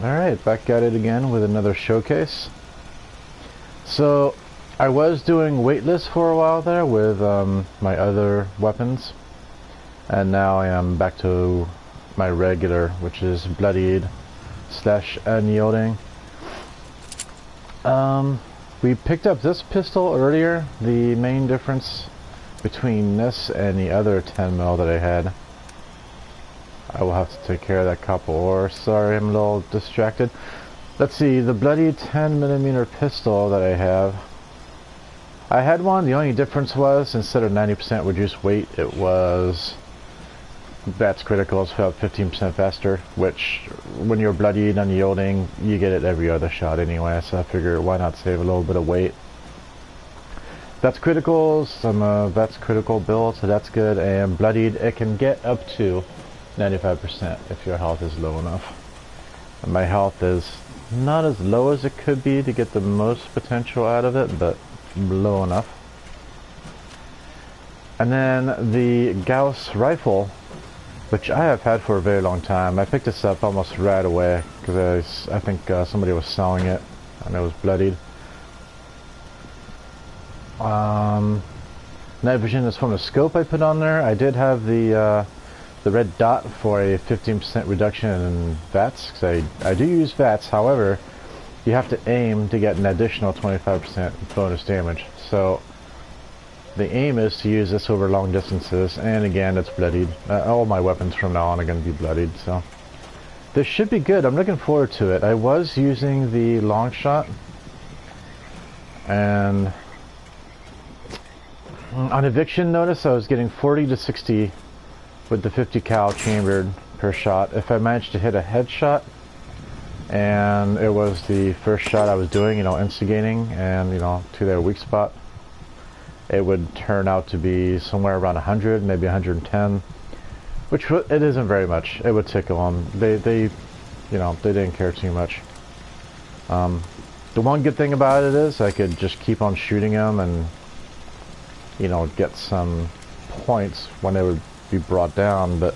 Alright, back at it again with another showcase. So, I was doing weightless for a while there with my other weapons. And now I am back to my regular, which is bloodied / unyielding. We picked up this pistol earlier. The main difference between this and the other 10mm that I had, I will have to take care of that couple, or sorry, I'm a little distracted. Let's see, the bloody 10mm pistol that I have, I had one. The only difference was instead of 90% reduced weight, it was that's critical. It's about 15% faster, which when you're bloodied unyielding, you get it every other shot anyway, so I figure why not save a little bit of weight. That's critical, that's critical build, so that's good. And bloodied, it can get up to 95% if your health is low enough. And my health is not as low as it could be to get the most potential out of it, but low enough. And then the Gauss rifle, which I have had for a very long time. I picked this up almost right away because I think somebody was selling it and it was bloodied. Night vision is from the scope I put on there. I did have the red dot for a 15% reduction in VATS, because I do use VATS. However, you have to aim to get an additional 25% bonus damage. So the aim is to use this over long distances, and again, it's bloodied. All my weapons from now on are going to be bloodied, so this should be good. I'm looking forward to it. I was using the long shot, and on eviction notice, I was getting 40 to 60 with the 50 cal chambered per shot. If I managed to hit a headshot, and it was the first shot I was doing, instigating, and to their weak spot, it would turn out to be somewhere around 100, maybe 110, which it isn't very much. It would tickle them. They didn't care too much. The one good thing about it is I could just keep on shooting them and get some points when they would be brought down. But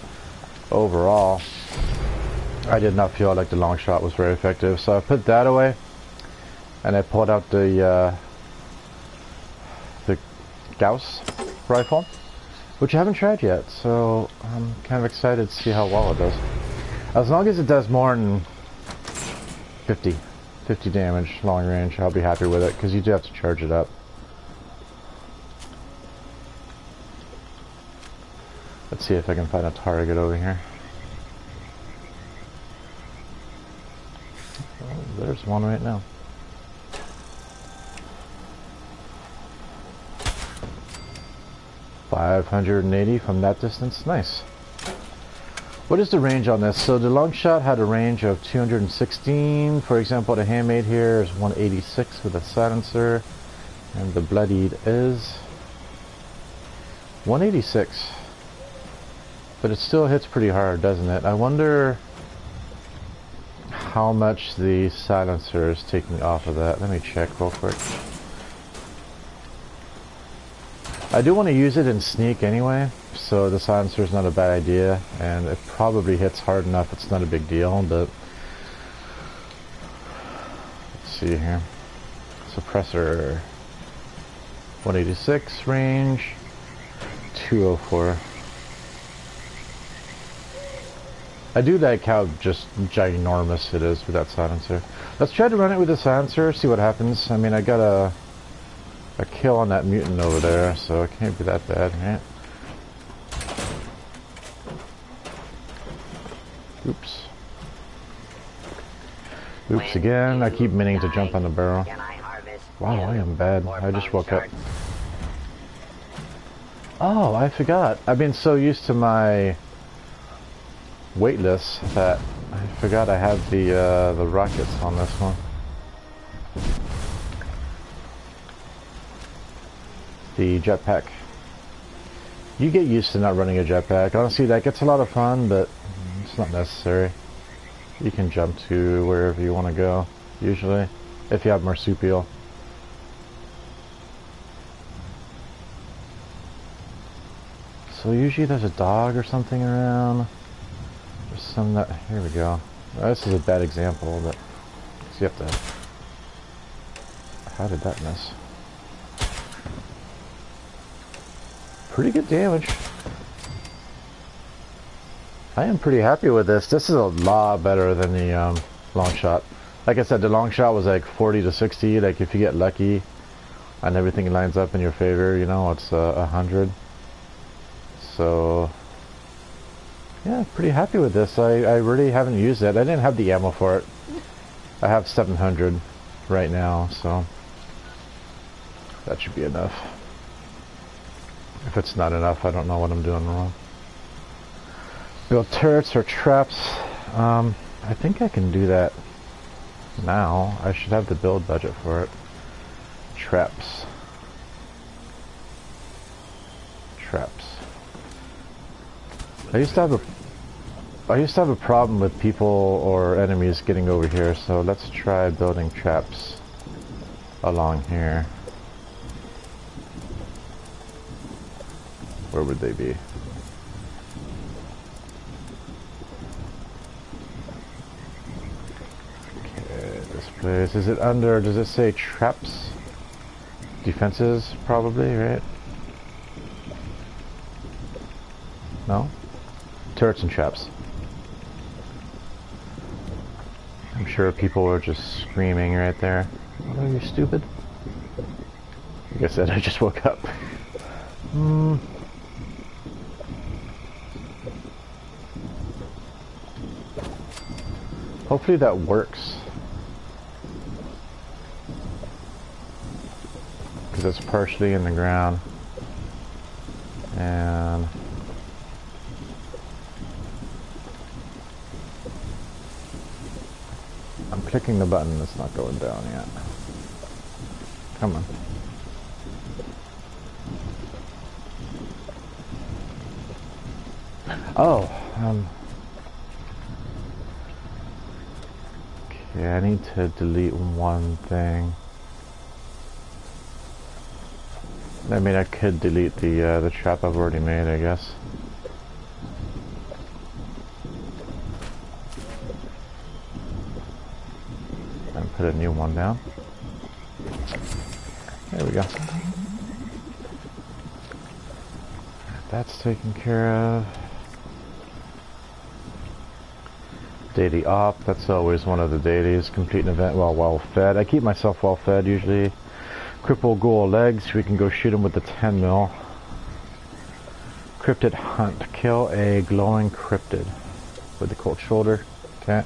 overall, I did not feel like the long shot was very effective, so I put that away and I pulled out the Gauss rifle, which I haven't tried yet, so I'm kind of excited to see how well it does. As long as it does more than 50 damage long range, I'll be happy with it, because you do have to charge it up. Let's see if I can find a target over here. Oh, there's one right now. .580 from that distance. Nice. What is the range on this? So the long shot had a range of 216. For example, the handmade here is 186 with a silencer, and the bloodied is 186. But it still hits pretty hard, doesn't it? I wonder how much the silencer is taking off of that. Let me check real quick. I do want to use it in sneak anyway, so the silencer is not a bad idea, and it probably hits hard enough it's not a big deal, but let's see here. Suppressor 186, range 204. I do like how just ginormous it is with that silencer. Let's try to run it with the silencer, see what happens. I mean, I got a kill on that mutant over there, so it can't be that bad, right? Oops. Oops again. I keep meaning to jump on the barrel. Wow, I am bad. I just woke up. Oh, I forgot. I've been so used to my weightless that I forgot I have the rockets on this one. The jetpack. You get used to not running a jetpack. Honestly, that gets a lot of fun, but it's not necessary. You can jump to wherever you want to go, usually, if you have marsupial. So usually there's a dog or something around. There's some that, here we go. This is a bad example, but you have to. How did that miss? Pretty good damage. I am pretty happy with this. This is a lot better than the long shot. Like I said, the long shot was like 40 to 60. Like if you get lucky and everything lines up in your favor, you know, it's 100. So yeah, pretty happy with this. I really haven't used it. I didn't have the ammo for it. I have 700 right now, so that should be enough. If it's not enough, I don't know what I'm doing wrong. Build turrets or traps. I think I can do that now. I should have the build budget for it. Traps. Traps. I used to have a problem with people or enemies getting over here, so let's try building traps along here. Where would they be? Okay, this place. Is it under, does it say traps? Defenses, probably, right? No? Turrets and traps. I'm sure people were just screaming right there. Oh, are you stupid? Like I said, I just woke up. Hopefully that works. Because it's partially in the ground. And I'm clicking the button, it's not going down yet. Come on. Oh, okay, I need to delete one thing. I mean, I could delete the trap I've already made, I guess. And put a new one down. There we go. That's taken care of. Daily op, that's always one of the dailies. Complete an event while well fed. I keep myself well fed usually. Cripple ghoul legs, we can go shoot him with the 10 mil. Cryptid hunt, kill a glowing cryptid with the cold shoulder. Okay.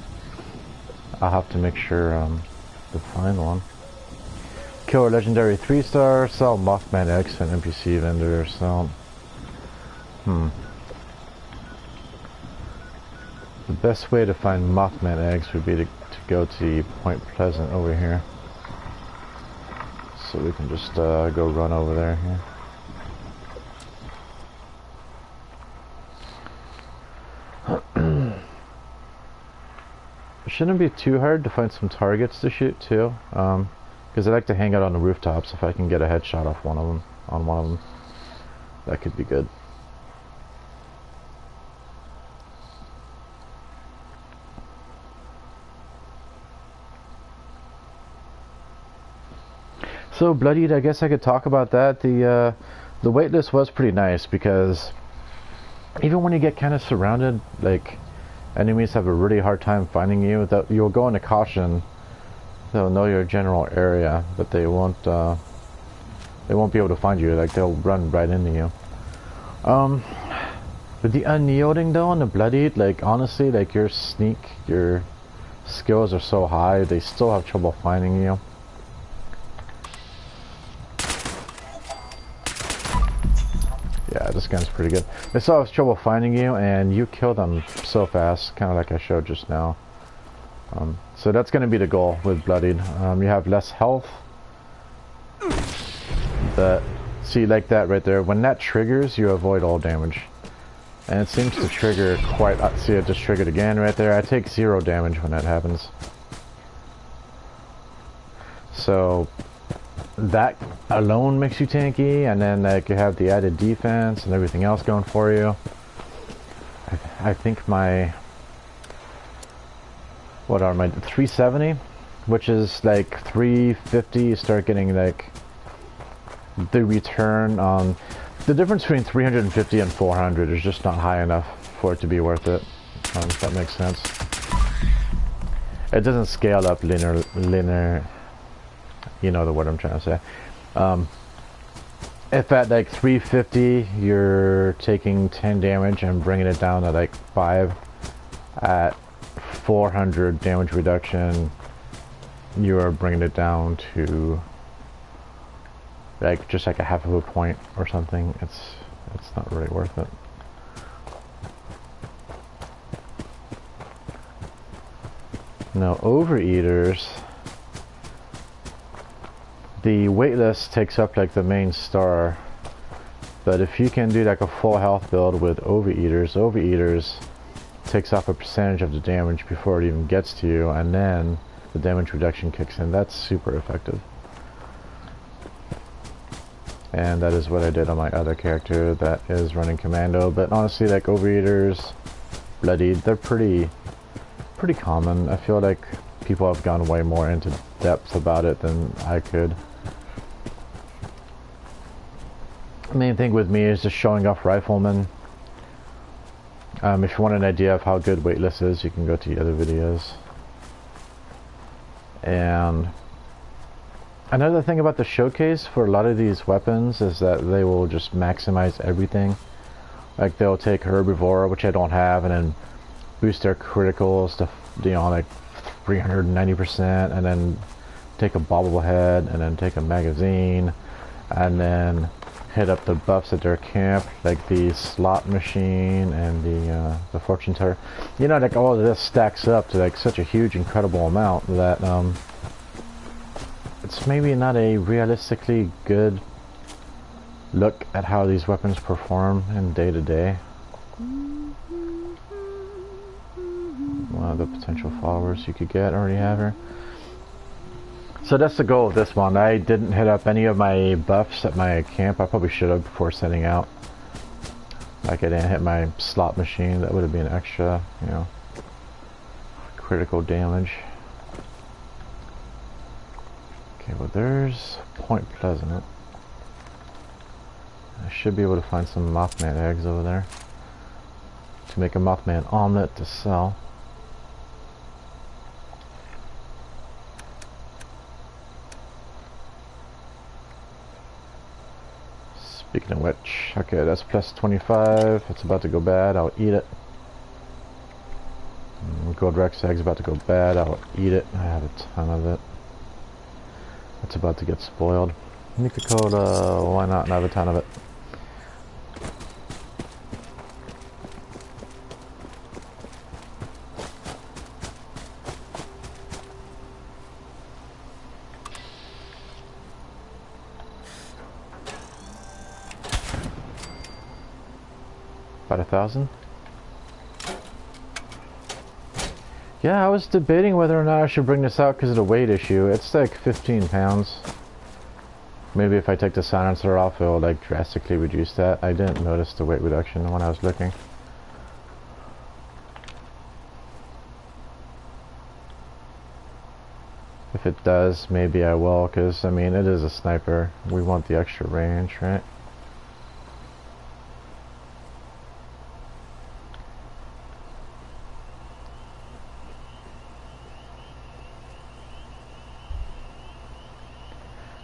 I'll have to make sure to find one. Kill a legendary 3-star, sell Mothman X to an NPC vendor, so the best way to find Mothman eggs would be to go to Point Pleasant over here. So we can just go run over there here. It shouldn't be too hard to find some targets to shoot too, because I like to hang out on the rooftops. If I can get a headshot off one of them, that could be good. So bloodied, I guess I could talk about that. The waitlist was pretty nice because even when you get kind of surrounded, like enemies have a really hard time finding you. That you'll go into caution. They'll know your general area, but they won't be able to find you. Like they'll run right into you. With the unyielding though and the bloodied, like honestly, like your skills are so high, they still have trouble finding you. Yeah, this gun's pretty good. They still have trouble finding you, and you kill them so fast, kind of like I showed just now. So that's going to be the goal with bloodied. You have less health. But see, like that right there, when that triggers, you avoid all damage. And it seems to trigger quite... see, it just triggered again right there. I take 0 damage when that happens. So that alone makes you tanky, and then like you have the added defense and everything else going for you. I think my what are my 370, which is like 350. You start getting like the return on the difference between 350 and 400 is just not high enough for it to be worth it. If that makes sense. It doesn't scale up linear. You know the word I'm trying to say. If at like 350 you're taking 10 damage and bringing it down to like 5, at 400 damage reduction you are bringing it down to like just like a half of a point or something. It's not really worth it. Now overeaters, the weightless takes up like the main star, but if you can do like a full health build with overeaters takes off a percentage of the damage before it even gets to you, and then the damage reduction kicks in. That's super effective. And that is what I did on my other character that is running commando. But honestly, like overeaters, bloodied, they're pretty common. I feel like people have gone way more into depth about it than I could. The main thing with me is just showing off riflemen. If you want an idea of how good weightless is, you can go to the other videos. And another thing about the showcase for a lot of these weapons is that they will just maximize everything. Like they'll take herbivore, which I don't have, and then boost their criticals to, you know, like 390%, and then take a bobblehead, and then take a magazine, and then hit up the buffs at their camp, like the slot machine and the fortune teller. You know, like all of this stacks up to like such a huge, incredible amount that it's maybe not a realistically good look at how these weapons perform in day to day. One of the potential followers you could get already have her. So that's the goal of this one. I didn't hit up any of my buffs at my camp. I probably should have before setting out. Like I didn't hit my slot machine. That would have been extra, you know, critical damage. Okay, well there's Point Pleasant. I should be able to find some Mothman eggs over there to make a Mothman omelet to sell. Speaking of which, okay, that's plus 25. It's about to go bad. I'll eat it. Gold Rex egg's about to go bad. I'll eat it. I have a ton of it. It's about to get spoiled. Nika Cola, why not? I have a ton of it. About 1,000. Yeah, I was debating whether or not I should bring this out because of the weight issue. It's like 15 pounds. Maybe if I take the silencer off, it'll like drastically reduce that. I didn't notice the weight reduction when I was looking. If it does, maybe I will, because I mean, it is a sniper. We want the extra range, right?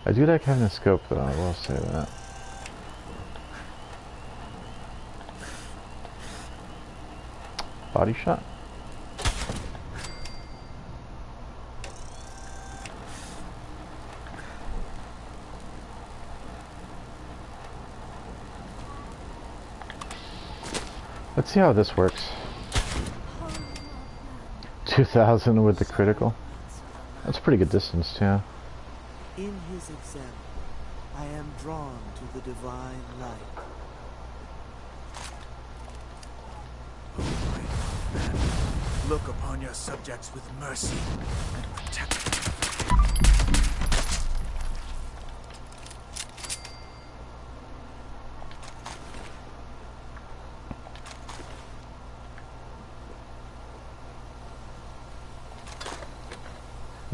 I do like having a scope though, I will say that. Body shot? Let's see how this works. 2,000 with the critical. That's a pretty good distance, yeah. In his example, I am drawn to the divine light. O great man, look upon your subjects with mercy and protect them.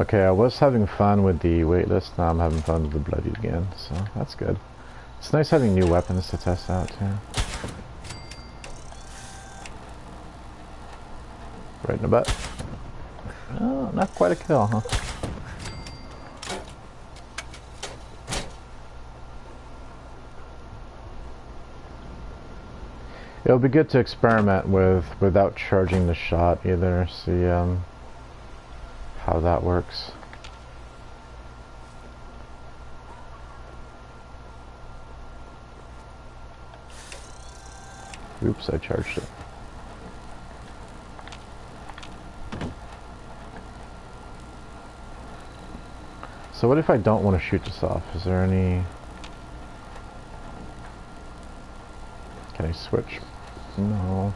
Okay, I was having fun with the weightless, now I'm having fun with the bloodied again, so that's good. It's nice having new weapons to test out too. Right in the butt. Oh, not quite a kill, huh? It'll be good to experiment without charging the shot either, see how that works. Oops, I charged it. So what if I don't want to shoot this off? Is there any... Can I switch? No.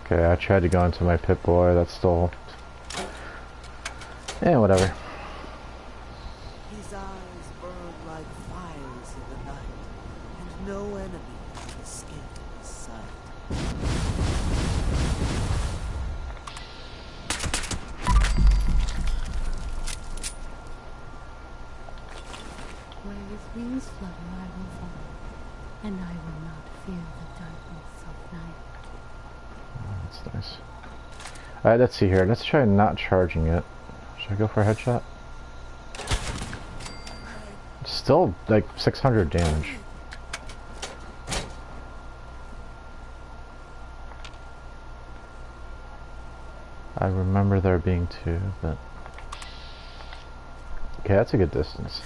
Okay, I tried to go into my Pip-Boy, that's still... Eh, whatever. His eyes burn like fires in the night, and no enemy can escape his sight. Where his wings flutter, I will fall, and I will not fear the darkness of night. Oh, that's nice. Alright, let's see here. Let's try not charging it. Should I go for a headshot? It's still like 600 damage. I remember there being two, but... Okay, that's a good distance.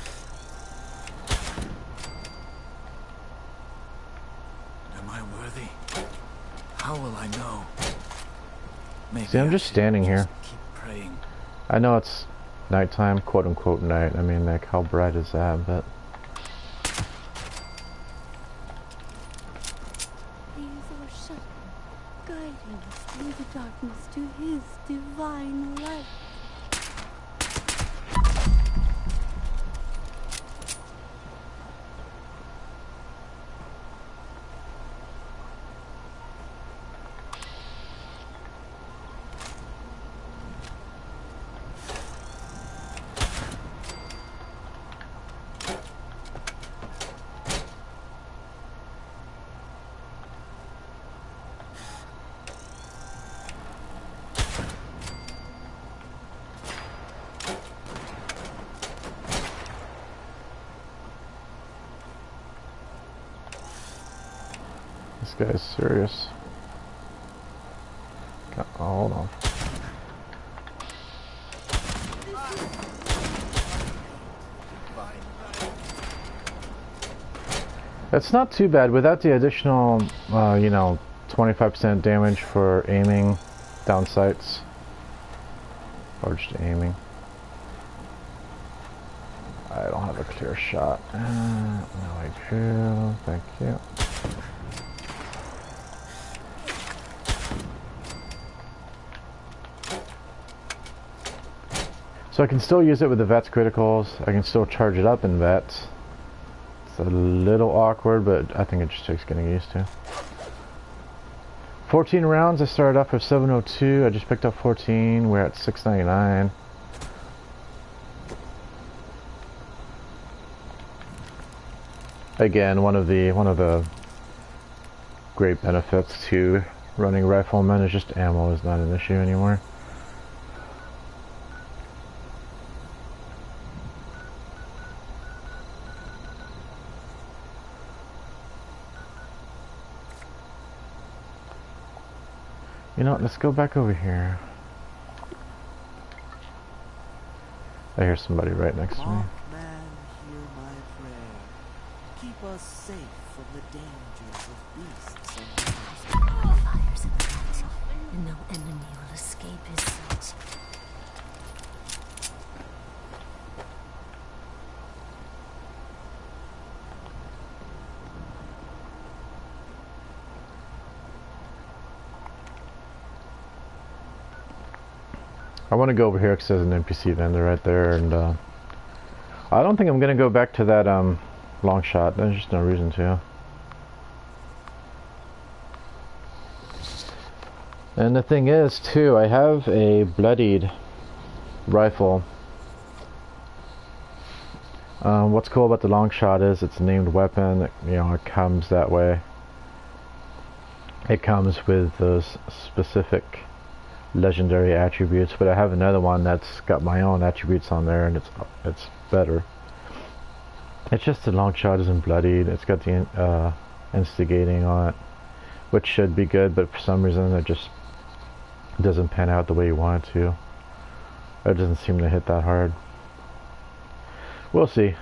Am I worthy? How will I know? Maybe See, I'm just standing here. Keep praying. I know it's nighttime, quote unquote night. I mean, like, how bright is that? But He is our shepherd, guiding us through the darkness to his divine light. this guy's serious. Oh, hold on. That's not too bad without the additional, you know, 25% damage for aiming down sights. Or just aiming. I don't have a clear shot. No, I do. Thank you. So I can still use it with the VET's criticals. I can still charge it up in VETs. It's a little awkward, but I think it just takes getting used to. 14 rounds. I started off with 702. I just picked up 14. We're at 699. Again, one of the great benefits to running riflemen is just ammo is not an issue anymore. You know what, let's go back over here. I hear somebody right next to me. Man, hear my prayer. Keep us safe from the dangers of beasts and monsters. Fires in the night, and no enemy will escape his sight. I want to go over here because there's an NPC vendor right there, and I don't think I'm going to go back to that long shot. There's just no reason to. And the thing is, too, I have a bloodied rifle. What's cool about the long shot is it's a named weapon. You know, it comes that way. It comes with those specific legendary attributes, but I have another one that's got my own attributes on there, and it's better. It's just the long shot isn't bloodied. It's got the instigating on it, which should be good, but for some reason it just doesn't pan out the way you want it to. It doesn't seem to hit that hard. We'll see.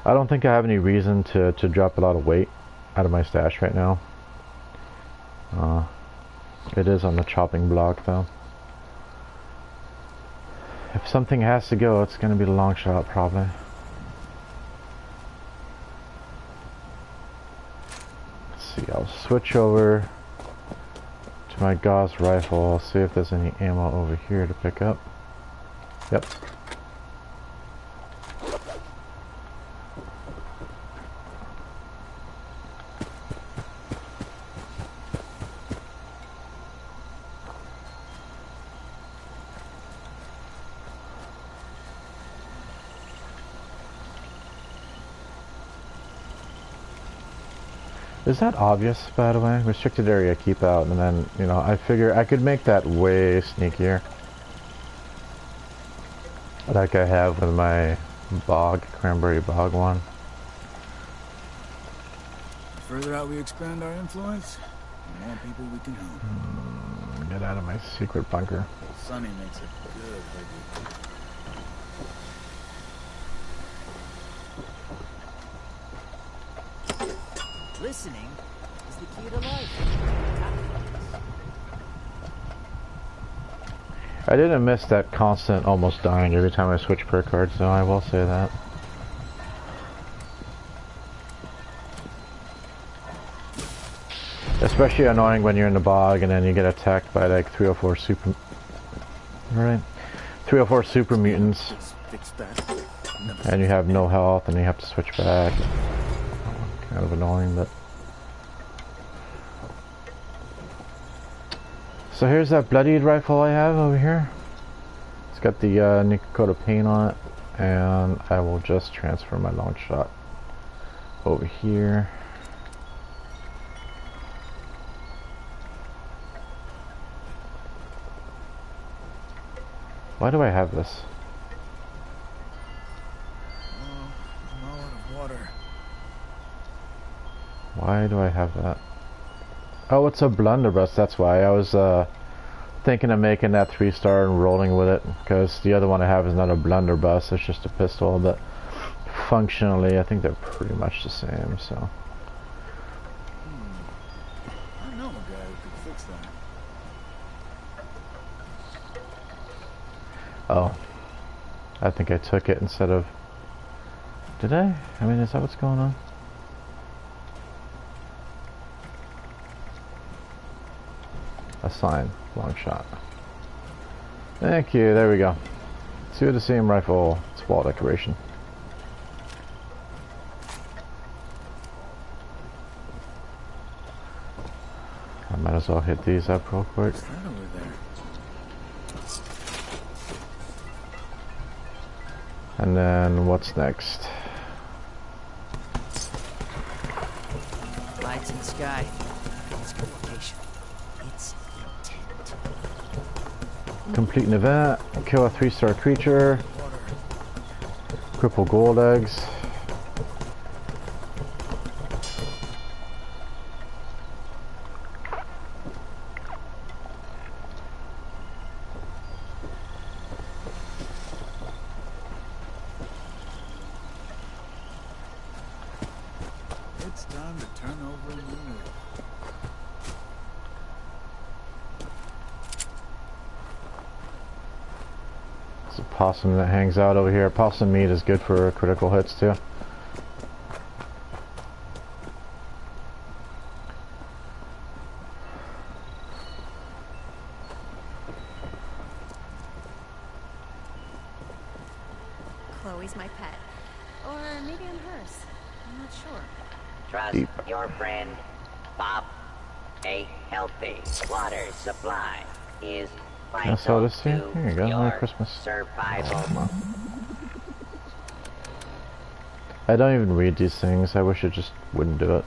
I don't think I have any reason to drop a lot of weight out of my stash right now. It is on the chopping block though. If something has to go, it's going to be the long shot probably. Let's see, I'll switch over to my gauss rifle. I'll see if there's any ammo over here to pick up. Yep. Is that obvious, by the way? Restricted area, keep out, and then, you know, I figure I could make that way sneakier. Like I have with my cranberry bog one. The further out we expand our influence, the more people we can help. Get out of my secret bunker. Sunny makes it good, baby. Listening is the key to life. I didn't miss that constant almost dying every time I switch perk cards, so I will say that. Especially annoying when you're in the bog and then you get attacked by like 3 or 4 super... Right? 3 or 4 super mutants. And you have no health and you have to switch back. Kind of annoying, but... So here's that bloodied rifle I have over here. It's got the nickel coat of paint on it, and I will just transfer my long shot over here. Why do I have this? I'm out of water. Why do I have that? Oh, it's a blunderbuss, that's why. I was thinking of making that 3-star and rolling with it, because the other one I have is not a blunderbuss, it's just a pistol, but functionally I think they're pretty much the same, so. I know a guy who could fix that. Oh. I think I took it instead of... Did I? I mean, is that what's going on? Assign, long shot. Thank you, there we go. 2 of the same rifle, it's wall decoration. I might as well hit these up real quick. What's that over there? And then what's next? Lights in the sky. It's good location. It's intent. Complete an event, kill a 3-star creature, cripple gold eggs. It's time to turn over a new leaf. It's a possum that hangs out over here. Possum meat is good for critical hits too. Chloe's my pet. Or maybe I'm hers. I'm not sure. Trust Deep. your friend, Bob. A healthy water supply is I saw vital this here. to Here you go. Merry your Christmas. survival. Come on. I don't even read these things. I wish I just wouldn't do it.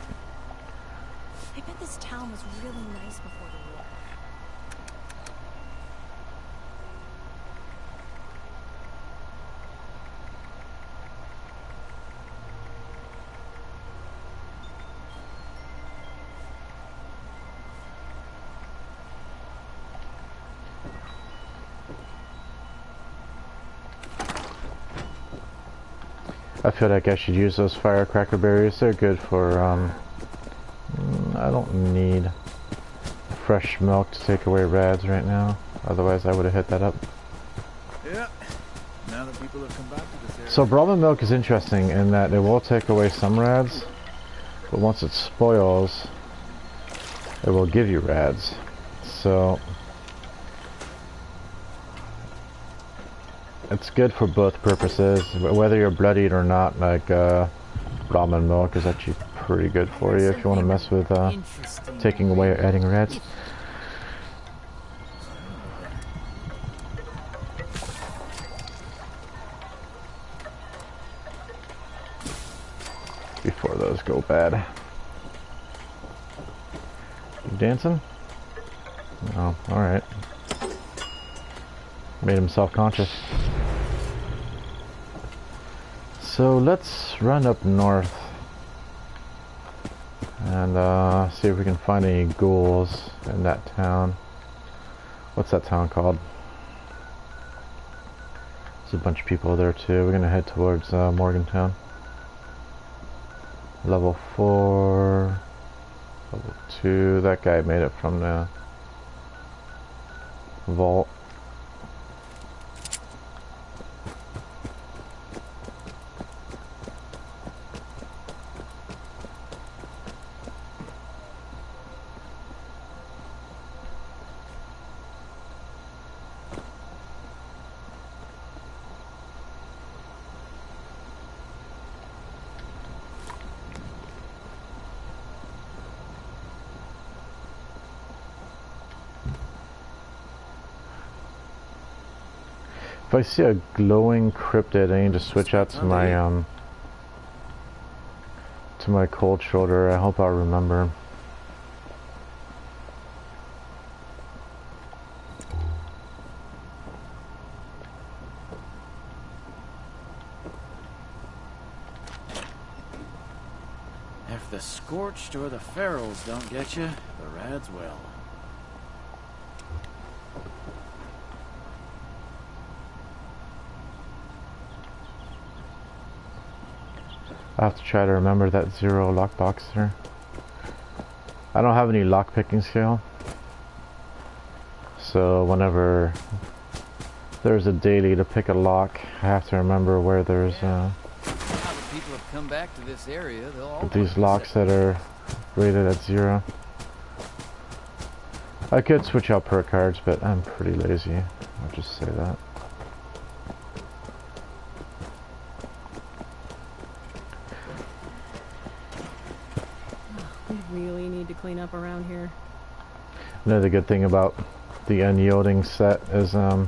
I bet this town was really nice before the war. I feel like I should use those firecracker berries. They're good for, I don't need fresh milk to take away rads right now. Otherwise I would have hit that up. Yeah. Now that people have come back to this area. So Brahmin milk is interesting in that it will take away some rads, but once it spoils, it will give you rads. So it's good for both purposes, whether you're bloodied or not. Like Brahmin milk is actually pretty good for you if you want to mess with taking away or adding rads. Before those go bad. You dancing? Oh, alright. Made him self-conscious. So let's run up north and see if we can find any ghouls in that town. What's that town called? There's a bunch of people there too. We're gonna head towards Morgantown. Level 4, level 2. That guy made it from the vault. If I see a glowing cryptid, I need to switch out to my cold shoulder. I hope I'll remember. If the scorched or the ferals don't get you, the rads will. I have to try to remember that 0 lockbox there. I don't have any lockpicking skill, so whenever there's a daily to pick a lock, I have to remember where there's Now that people have come back to this area, they'll all these locks that are rated at 0. I could switch out perk cards, but I'm pretty lazy. I'll just say that. We really need to clean up around here. Another good thing about the unyielding set is the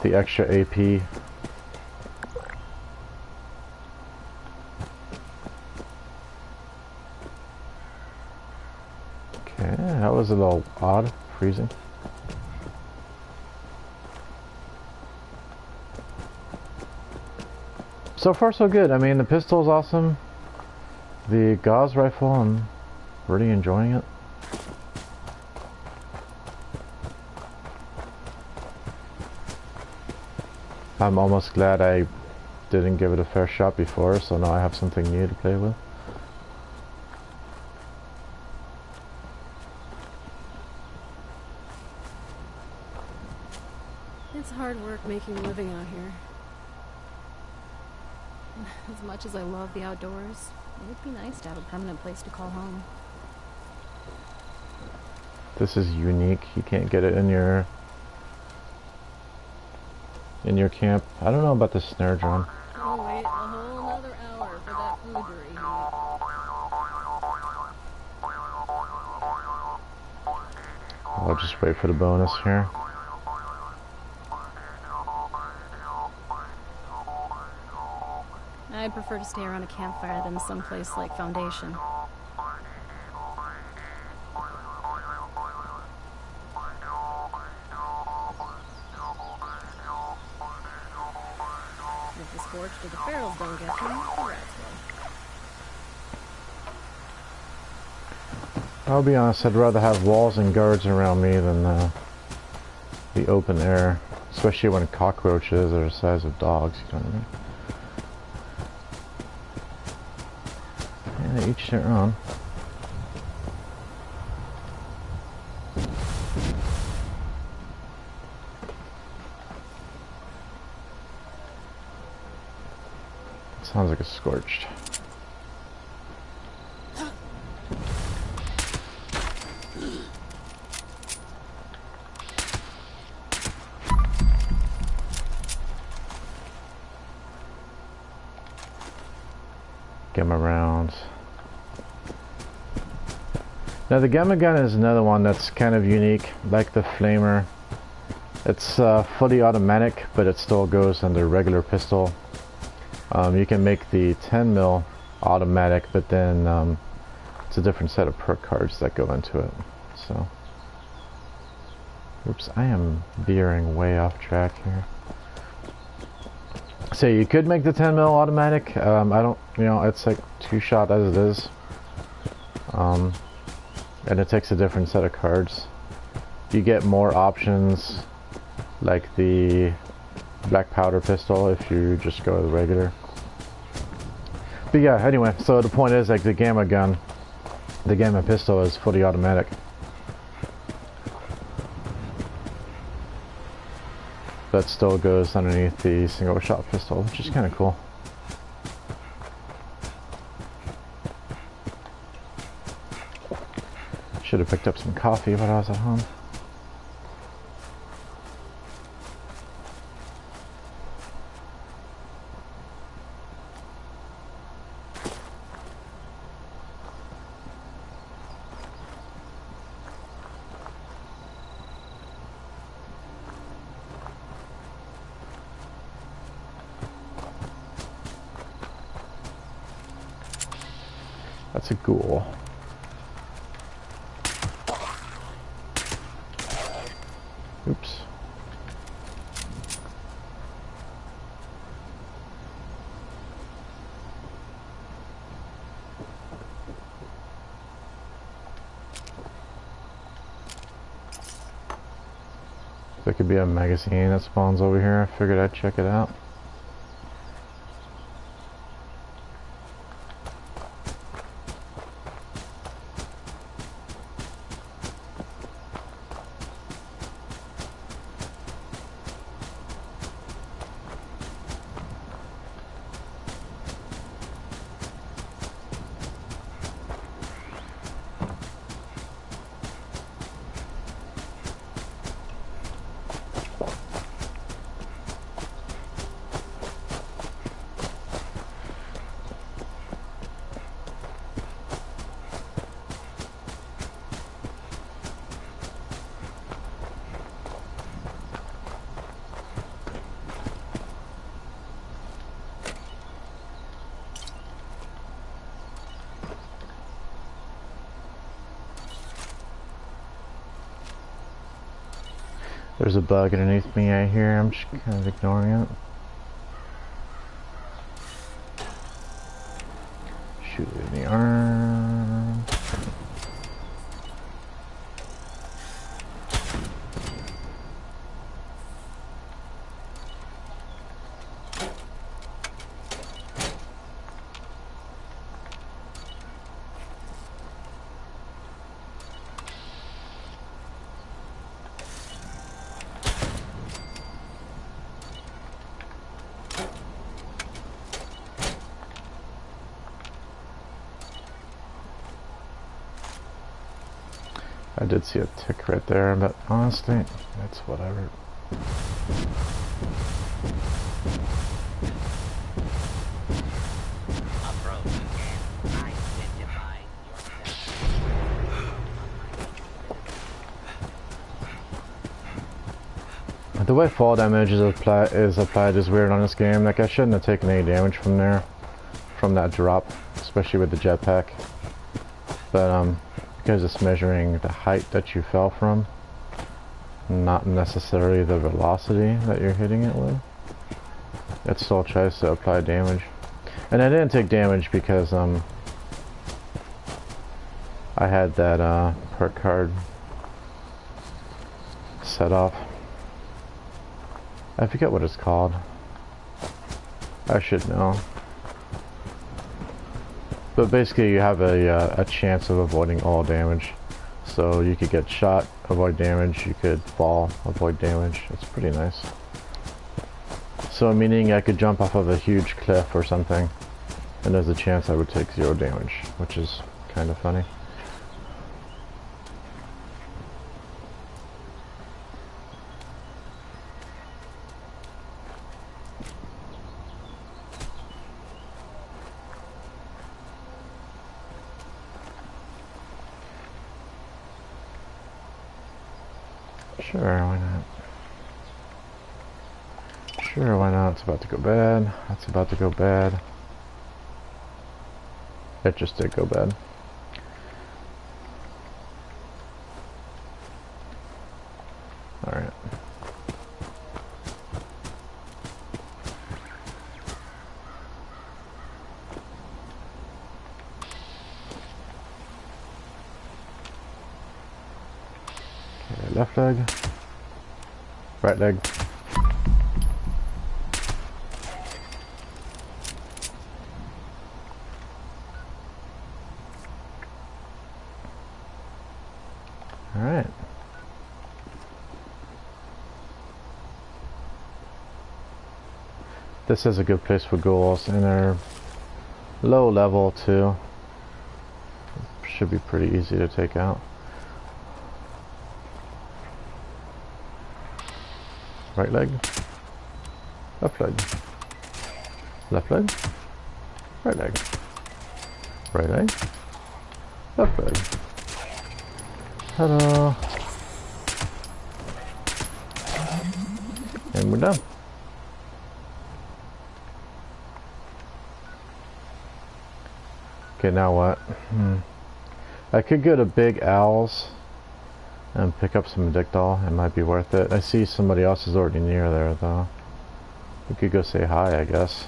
extra AP. Okay, that was a little odd, freezing. So far so good. I mean, the pistol's awesome. The gauss rifle, I'm really enjoying it. I'm almost glad I didn't give it a fair shot before, so now I have something new to play with. It's hard work making a living out here. As much as I love the outdoors, it would be nice to have a permanent place to call home. This is unique. You can't get it in your camp. I don't know about the snare drum. I'll wait a whole another hour for that food to reheat. I'll just wait for the bonus here. I'd prefer to stay around a campfire than someplace like Foundation. If the scorched or the ferals don't get me, the rats will. I'll be honest, I'd rather have walls and guards around me than the open air. Especially when cockroaches are the size of dogs, you know what I mean? Yeah, each their own. Sounds like a scorched. Gamma rounds. Now the gamma gun is another one that's kind of unique, like the flamer. It's fully automatic, but it still goes under regular pistol. You can make the 10mm automatic, but then it's a different set of perk cards that go into it. So, oops, I am veering way off track here. So you could make the 10mm automatic. I don't, you know, it's like 2-shot as it is. And it takes a different set of cards. You get more options, like the black powder pistol if you just go with the regular. But yeah, anyway, so the point is, like, the gamma gun, the gamma pistol is fully automatic. That still goes underneath the single shot pistol, which is kind of cool. Should have picked up some coffee when I was at home. That's a ghoul. Oops. There could be a magazine that spawns over here. I figured I'd check it out. There's a bug underneath me, I hear. I'm just kind of ignoring it. Shoot it in the arm. I did see a tick right there, but honestly, it's whatever. way fall damage is applied is weird on this game. Like, I shouldn't have taken any damage from there, from that drop, especially with the jetpack. But because it's measuring the height that you fell from, not necessarily the velocity that you're hitting it with, it still tries to apply damage. And I didn't take damage because I had that perk card set off. I forget what it's called. I should know. But basically you have a chance of avoiding all damage. So you could get shot, avoid damage, you could fall, avoid damage. It's pretty nice. So meaning I could jump off of a huge cliff or something, and there's a chance I would take 0 damage, which is kind of funny. Sure, why not? Sure, why not? It's about to go bad. That's about to go bad. It just did go bad. Alright. Okay, left leg. Right leg. Alright. This is a good place for ghouls, and they're low level too. Should be pretty easy to take out. Right leg. Left leg. Left leg. Right leg. Right leg. Left leg. Hello. And we're done. Okay, now what? I could go to Big Owl's and pick up some Dictol. It might be worth it. I see somebody else is already near there, though. We could go say hi, I guess.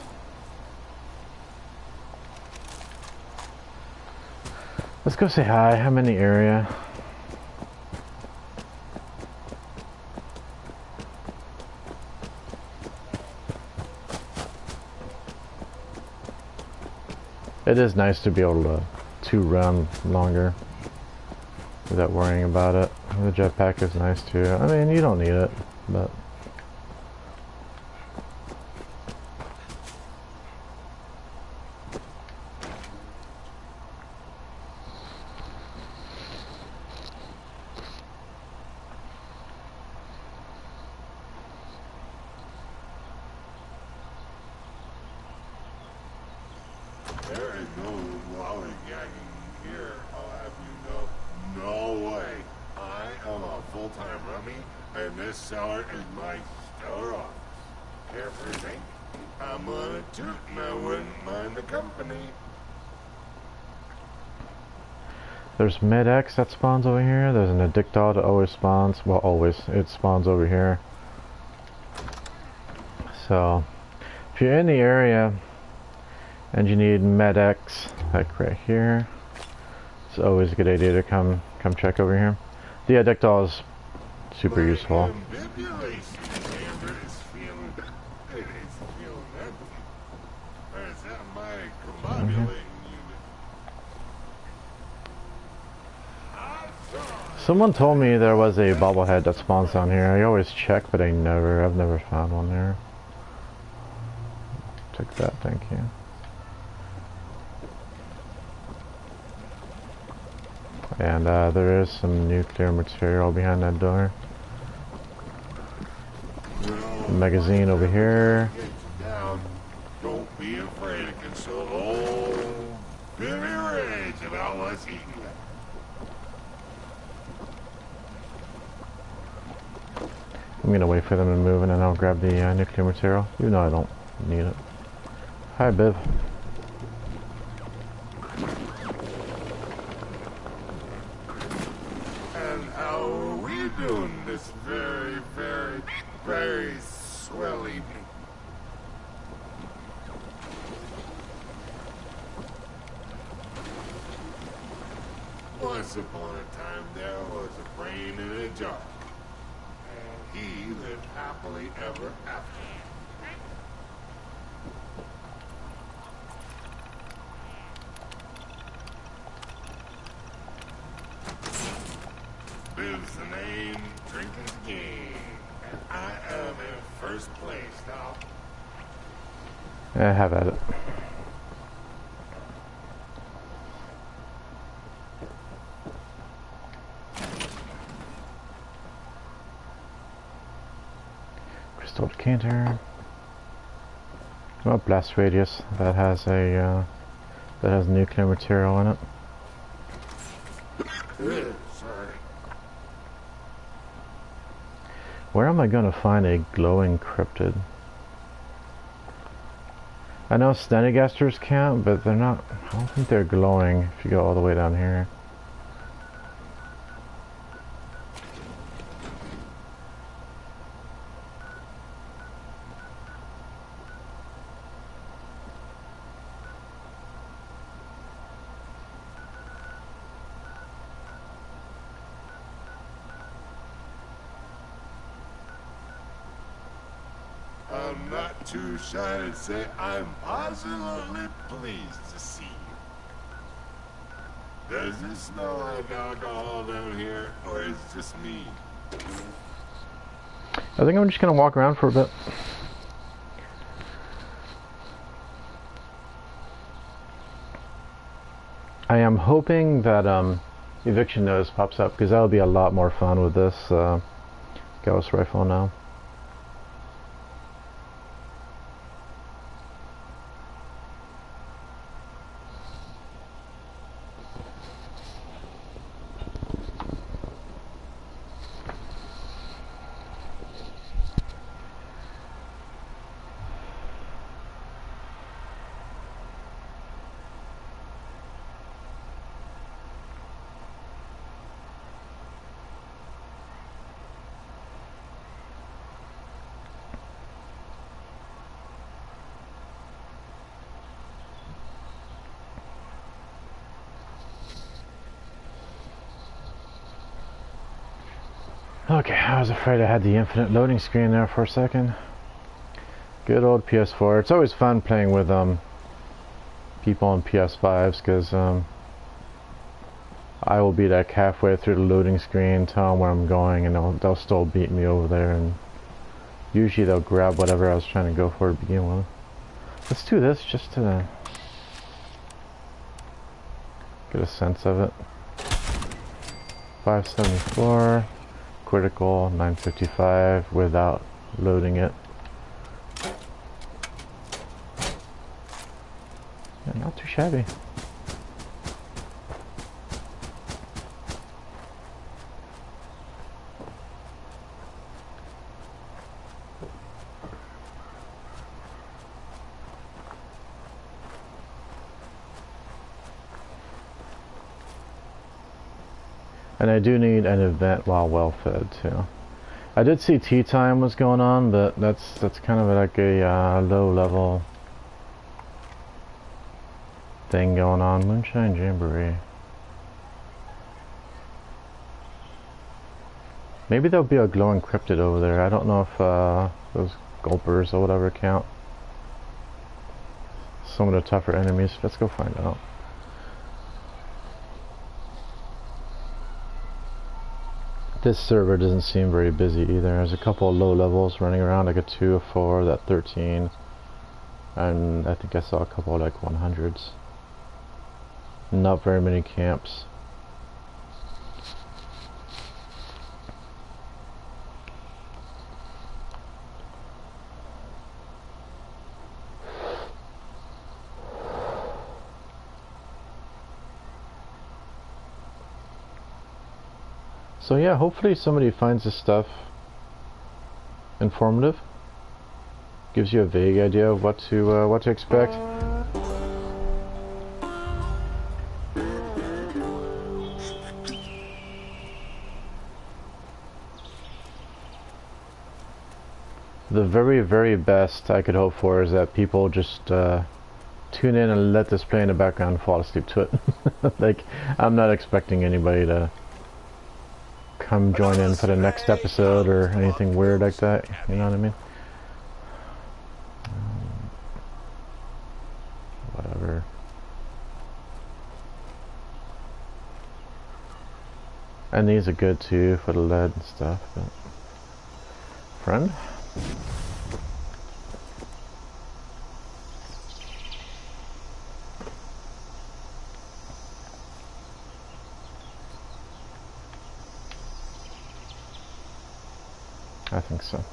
Let's go say hi. I'm in the area. It is nice to be able to run longer without worrying about it. The jetpack is nice too. I mean, you don't need it, but there is no lollygagging here, I'll have you know. No way. I am a full-time rummy, and this cellar is my stellar office. Care for a drink? I'm on a toot, and I wouldn't mind the company. there's Med-X that spawns over here. There's an Addictol that always spawns. Well, always. It spawns over here. So, if you're in the area and you need Med-X, like right here, it's always a good idea to come check over here. The Addictol is super useful. Someone told me there was a bobblehead that spawns down here. I always check, but I've never found one there. Take that, thank you. And there is some nuclear material behind that door. A magazine over here. Don't be afraid, it can so very rage about what's eating. I'm gonna wait for them to move and then I'll grab the nuclear material, even though I don't need it. Hi, Biv. And how are we doing this very, very, very swell evening? Once upon a time there was a brain in a jar. And he lived happily ever after. Biv's the name, drinking's the game. And I am in first place now. Yeah, have at it. Crystal decanter. Well, blast radius that has a that has nuclear material in it. Sorry. Where am I going to find a glowing cryptid? I know Snedegasters count, but they're not. I don't think they're glowing if you go all the way down here. I'm not too shy to say I'm positively pleased to see you. Does it smell like alcohol down here, or is it just me? I think I'm just going to walk around for a bit. I am hoping that eviction notice pops up, because that'll be a lot more fun with this gauss rifle now. Okay, I was afraid I had the infinite loading screen there for a second. Good old PS4. It's always fun playing with people on PS5s, because I will be like halfway through the loading screen, tell them where I'm going, and they'll still beat me over there, and usually they'll grab whatever I was trying to go for to begin with. Let's do this just to get a sense of it. 574. Critical 955 without loading it. Yeah, not too shabby. And I do need an event while well fed too. I did see tea time was going on, but that's kind of like a low level thing going on. Moonshine Jamboree. Maybe there'll be a glowing cryptid over there. I don't know if those gulpers or whatever count. Some of the tougher enemies. Let's go find out. This server doesn't seem very busy either. There's a couple of low levels running around, like a 2, a 4, that 13. And I think I saw a couple of like 100s. Not very many camps. So yeah, hopefully somebody finds this stuff informative. Gives you a vague idea of what to expect. The very, very best I could hope for is that people just tune in and let this play in the background and fall asleep to it. Like, I'm not expecting anybody to come join in for the next episode or anything weird like that, you know what I mean? Whatever. And these are good too for the lead and stuff, but... Friend? I think so.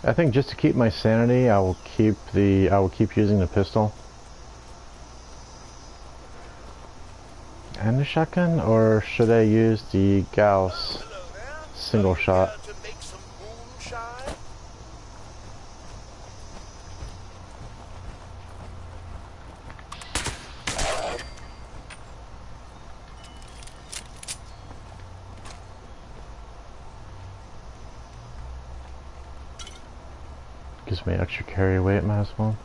I think just to keep my sanity, I will keep using the pistol. And the shotgun, or should I use the Gauss single shot? Gives me extra carry weight, might as well.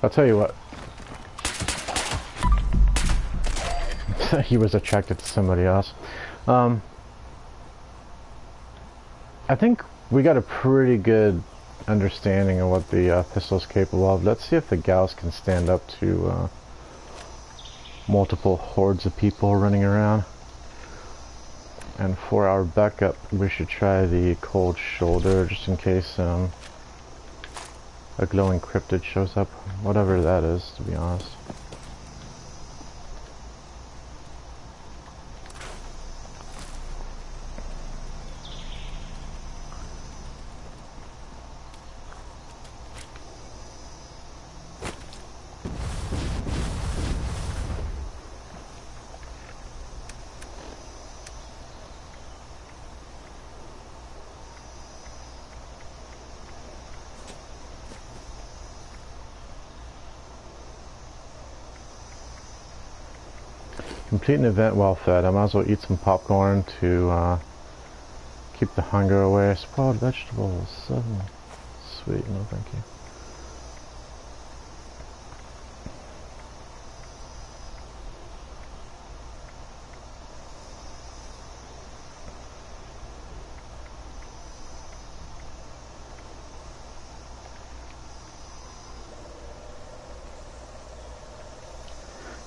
I'll tell you what. He was attracted to somebody else. I think we got a pretty good understanding of what the pistol's capable of. Let's see if the Gauss can stand up to multiple hordes of people running around. And for our backup, we should try the cold shoulder, just in case a glowing cryptid shows up, whatever that is, to be honest. Complete an event well fed. I might as well eat some popcorn to keep the hunger away. Spoiled vegetables. Sweet, no thank you.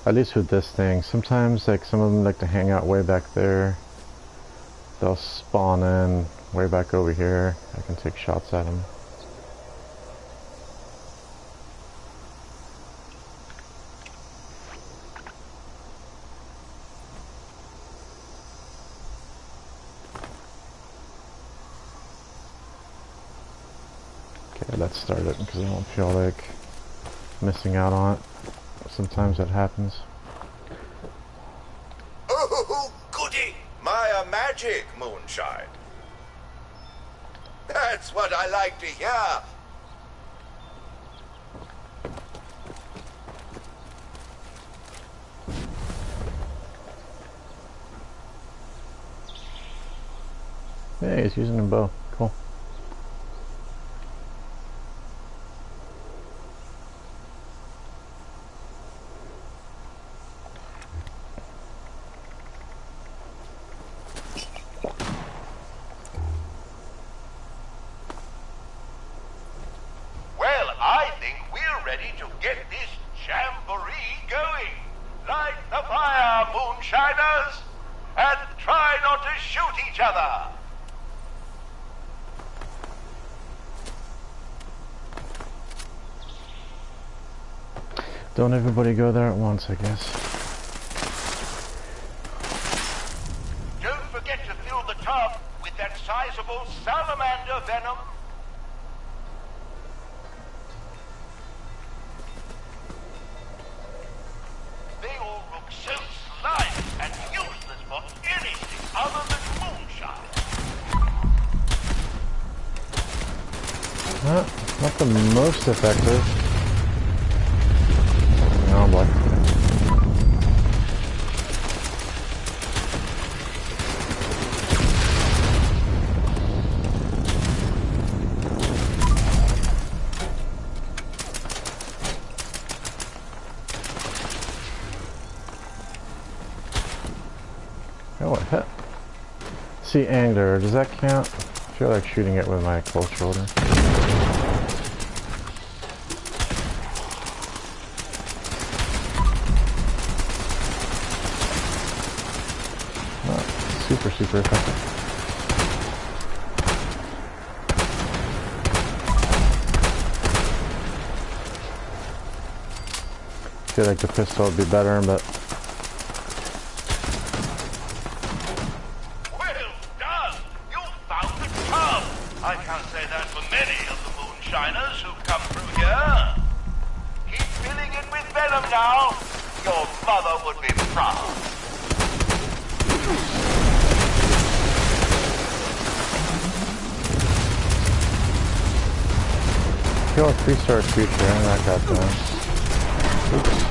At least with this thing, sometimes like some of them like to hang out way back there. They'll spawn in way back over here. I can take shots at them. Okay, let's start it because I don't feel like missing out on it. Sometimes that happens. Oh, goody! My magic moonshine. That's what I like to hear. Yeah, he's using a bow. Cool. Well, I think and try not to shoot each other. Don't everybody go there at once, I guess. Don't forget to fill the tub with that sizable salamander venom. They all look so slimy and useless for anything other than moonshine. Not the most effective. Oh boy. Oh, it hit. See, angler, does that count? I feel like shooting it with my cold shoulder. Super effective. Feel like the pistol would be better, but Well done! You found the tub! I can't say that for many of the moonshiners who've come through here. Keep filling it with venom now. Your mother would be proud. kill a 3-star creature and that got done. Oops.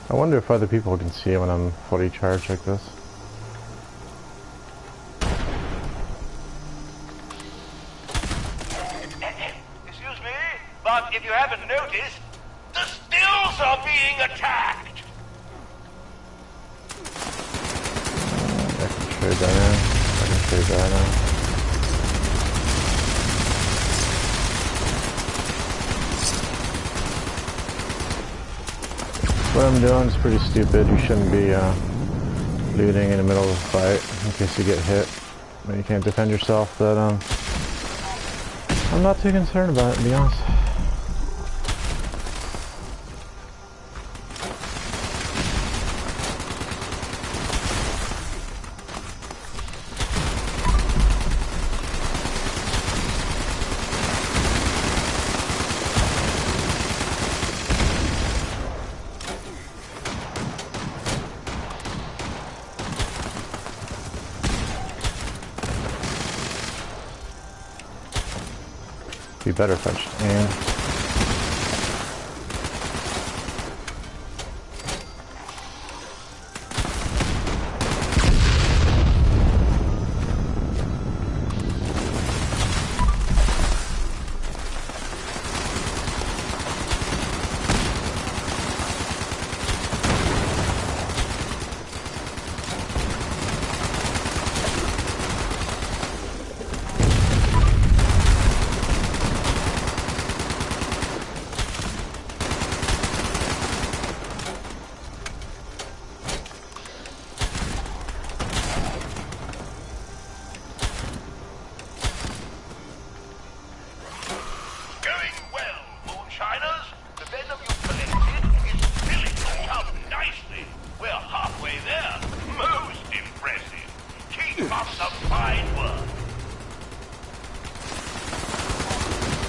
I wonder if other people can see it when I'm fully charged like this. Excuse me, but if you haven't noticed, the stills are being attacked! I can trade that in. I can trade that in. What I'm doing is pretty stupid. You shouldn't be looting in the middle of a fight in case you get hit when you can't defend yourself, but I'm not too concerned about it, to be honest. Be better if I just aim. keep up the fine work.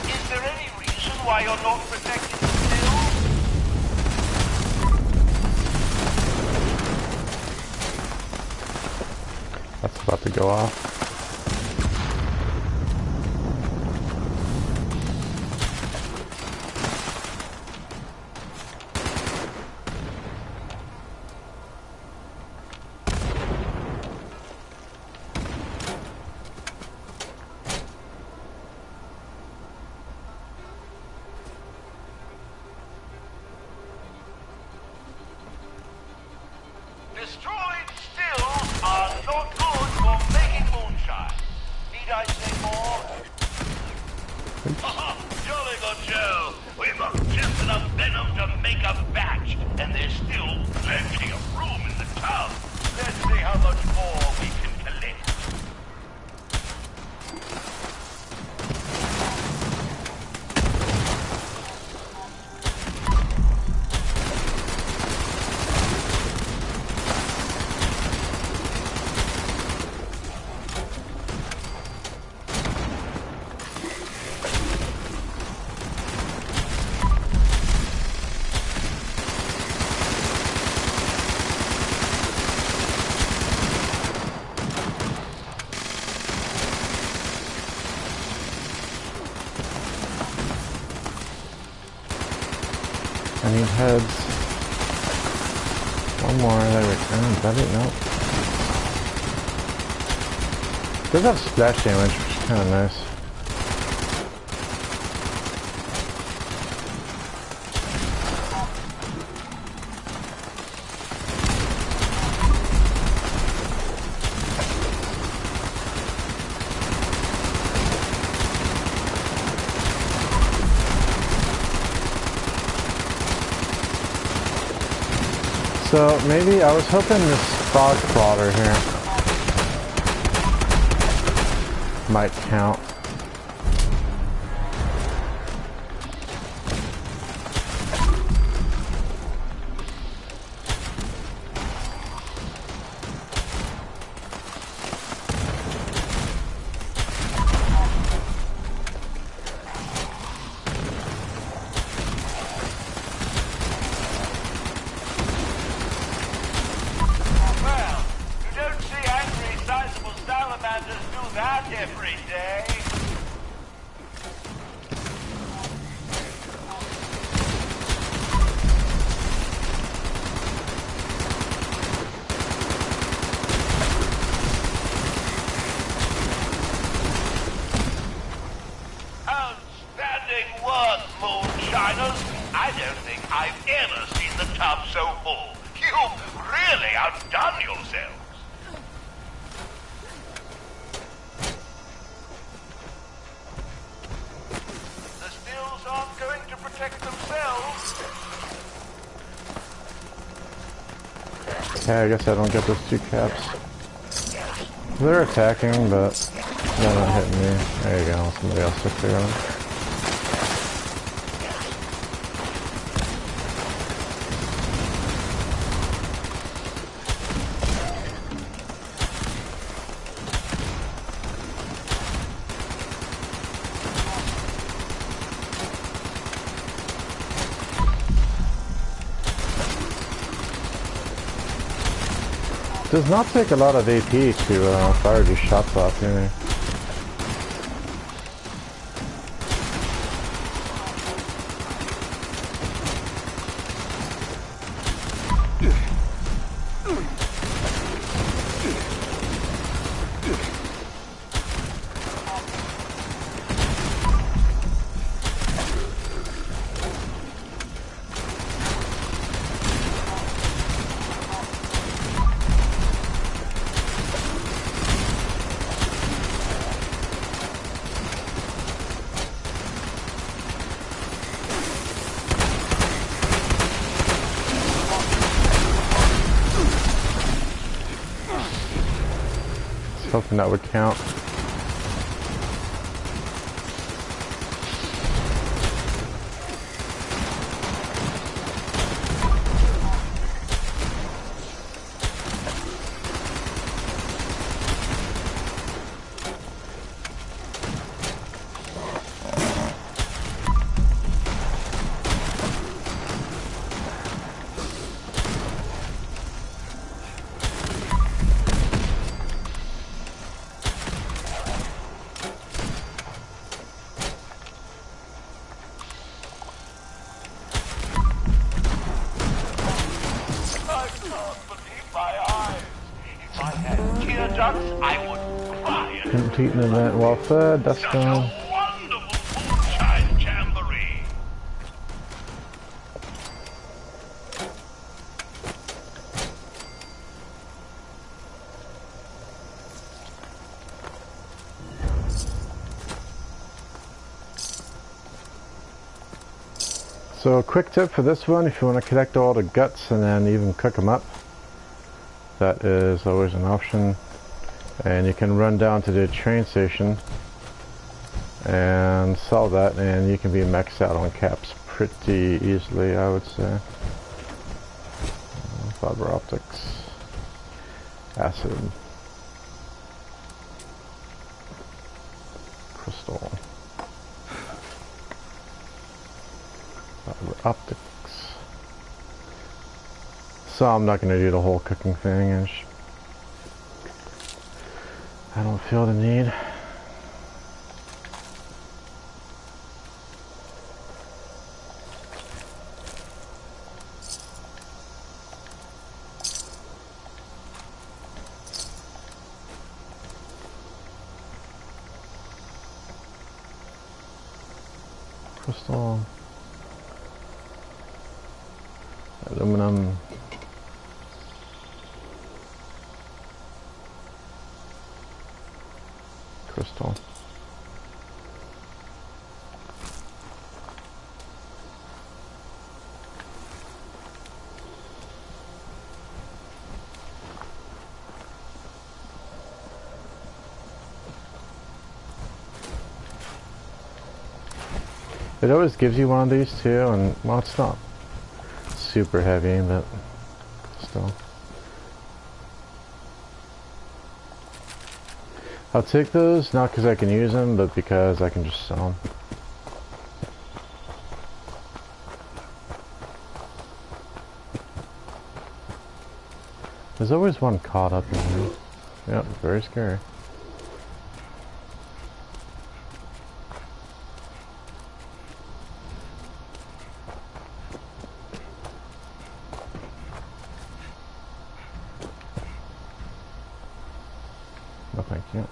Is there any reason why you're not protecting the stills? That's about to go off. Destroyed stills are not good for making moonshine. Need I say more? Jolly good, Joe. We've got just enough venom to make a batch, and there's still plenty of room in the tub. Let's see how much more we can collect. I need heads. One more, there we go. Is that it? Nope. Does have splash damage, which is kind of nice. So maybe I was hoping this fog plotter here might count. Every day. Outstanding work, moonshiners. I don't think I've ever seen the tub so full. You've really outdone yourselves. Aren't going to protect themselves. Okay, I guess I don't get those two caps. They're attacking, but they're not hitting me. There you go, somebody else took their own. Does not take a lot of AP to fire these shots off here. Hoping that would count. I would cry at Complete an event well fed, that's such done. a wonderful moonshine jamboree. So a quick tip for this one, if you want to collect all the guts and then even cook them up, that is always an option. And you can run down to the train station and sell that, and you can be maxed out on caps pretty easily, I would say. Fiber optics, acid, crystal, fiber optics. So I'm not going to do the whole cooking thing, and I don't feel the need. Crystal, aluminum, crystal. It always gives you one of these too, and well, it's not super heavy, but still. I'll take those, not because I can use them, but because I can just sell them. There's always one caught up in here. Yep, very scary. No, thank you.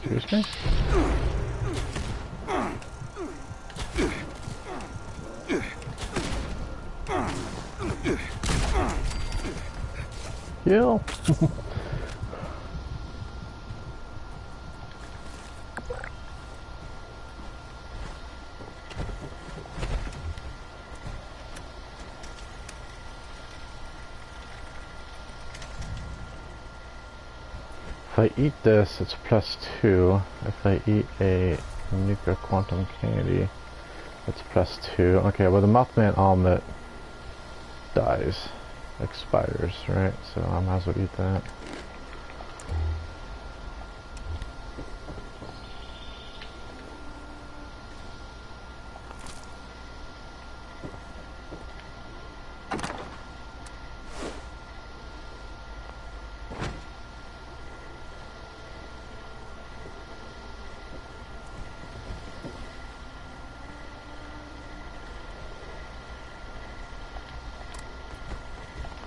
Excuse me? Heal. If I eat this, it's +2. If I eat a nuclear quantum candy, it's +2. Okay, well the Mothman omelet dies, expires, right? So I might as well eat that.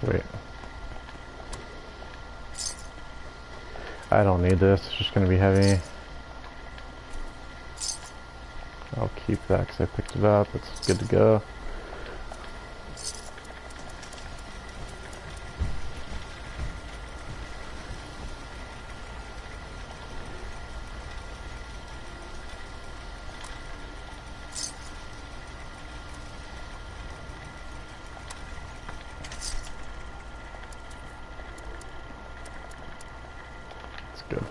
Wait. I don't need this, it's just going to be heavy. I'll keep that because I picked it up, it's good to go. Good.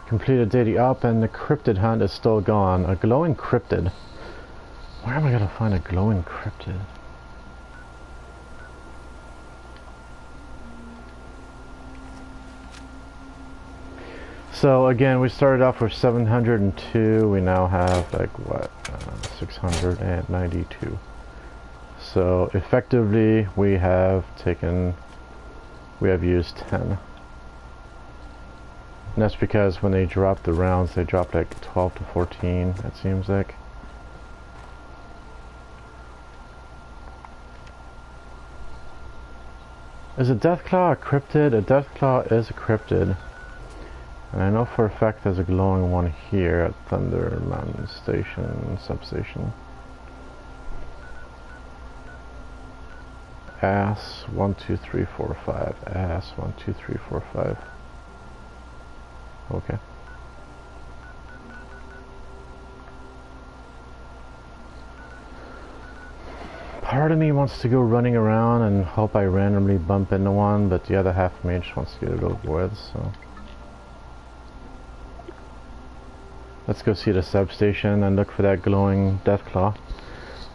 Completed daily up and the cryptid hunt is still gone. A glowing cryptid. Where am I gonna find a glowing cryptid? So again, we started off with 702. We now have like what, 692. So effectively we have used 10. And that's because when they drop the rounds, they drop like 12 to 14, it seems like. Is a Deathclaw a cryptid? A Deathclaw is a cryptid. And I know for a fact there's a glowing one here at Thunder Mountain Station, substation. Ass 1 2 3 4 5. Ass 1 2 3 4 5. Okay. Part of me wants to go running around and hope I randomly bump into one, but the other half of me just wants to get it over with, so. Let's go see the substation and look for that glowing Deathclaw.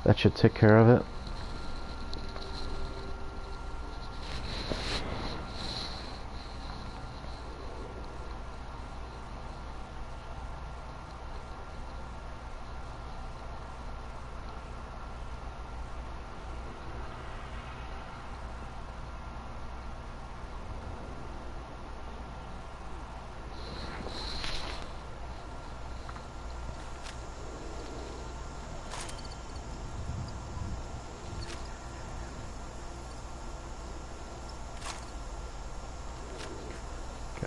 That should take care of it.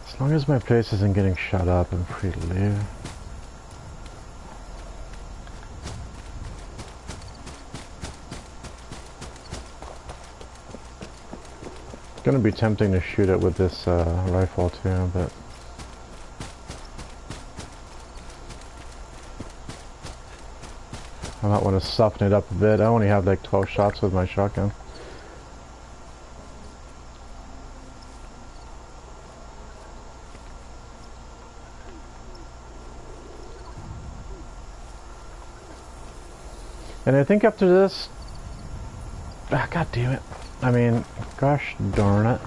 As long as my place isn't getting shut up, I'm free to leave. It's gonna be tempting to shoot it with this rifle too, but I might want to soften it up a bit. I only have like 12 shots with my shotgun. And I think after this, god damn it. I mean, gosh darn it.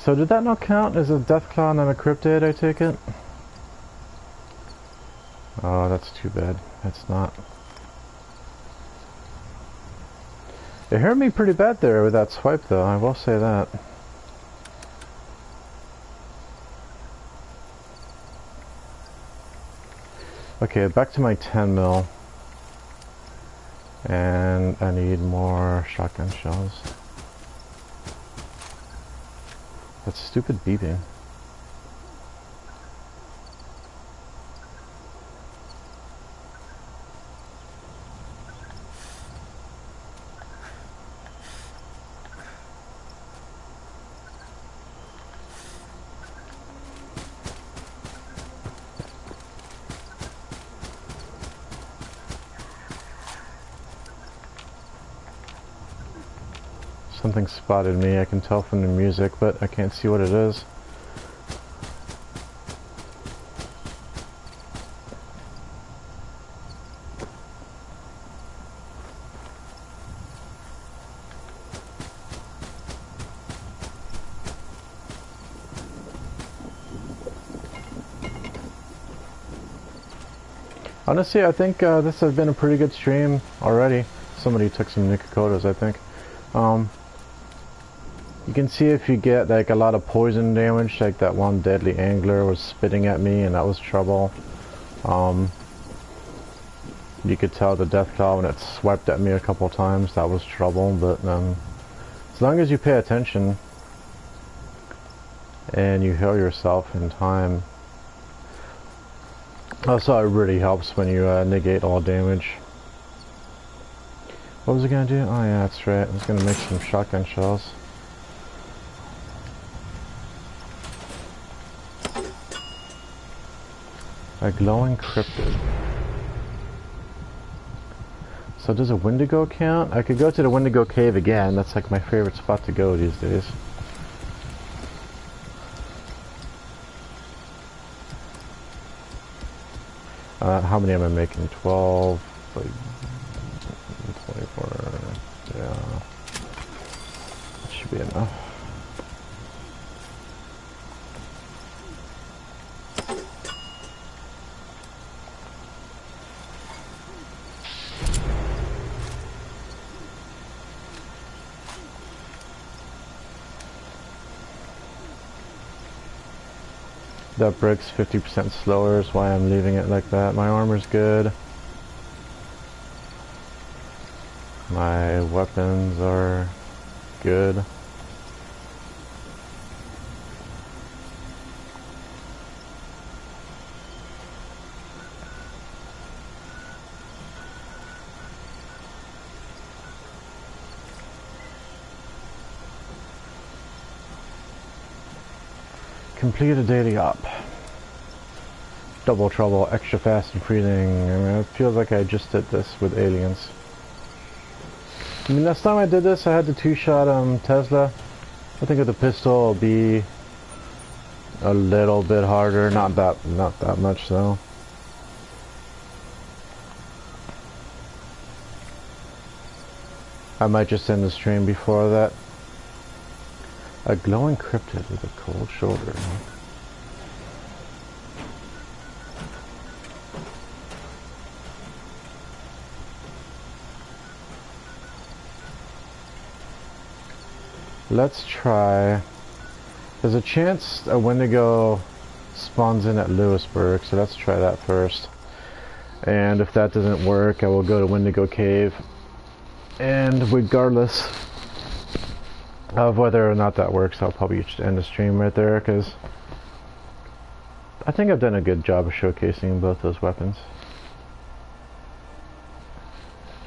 So did that not count as a Deathclaw and a cryptid, I take it? Oh, that's too bad. That's not. It hurt me pretty bad there with that swipe though, I will say that. Okay, back to my 10 mil. And I need more shotgun shells. That stupid beeping. Something spotted me, I can tell from the music, but I can't see what it is. Honestly, I think this has been a pretty good stream already. Somebody took some Nikokotas, I think. You can see if you get like a lot of poison damage, like that one deadly angler was spitting at me and that was trouble. You could tell the Deathclaw when it swept at me a couple times, that was trouble, but as long as you pay attention and you heal yourself in time. Also, it really helps when you negate all damage. What was I gonna do? Oh yeah, that's right, I was gonna make some shotgun shells. A glowing cryptid. So does a Wendigo count? I could go to the Wendigo cave again. That's like my favorite spot to go these days. How many am I making? 12, like 24. Yeah, that should be enough. That brick's 50% slower is why I'm leaving it like that. My armor's good. My weapons are good. Complete a daily op. Double trouble, extra fast and freezing. I mean, it feels like I just did this with aliens. I mean, last time I did this, I had the two-shot Tesla. I think with the pistol, it'll be a little bit harder. Not that much though. I might just end the stream before that. A glowing cryptid with a cold shoulder. Let's try. There's a chance a Wendigo spawns in at Lewisburg, so let's try that first. And if that doesn't work, I will go to Wendigo Cave. And regardless of whether or not that works, I'll probably just end the stream right there, because I think I've done a good job of showcasing both those weapons.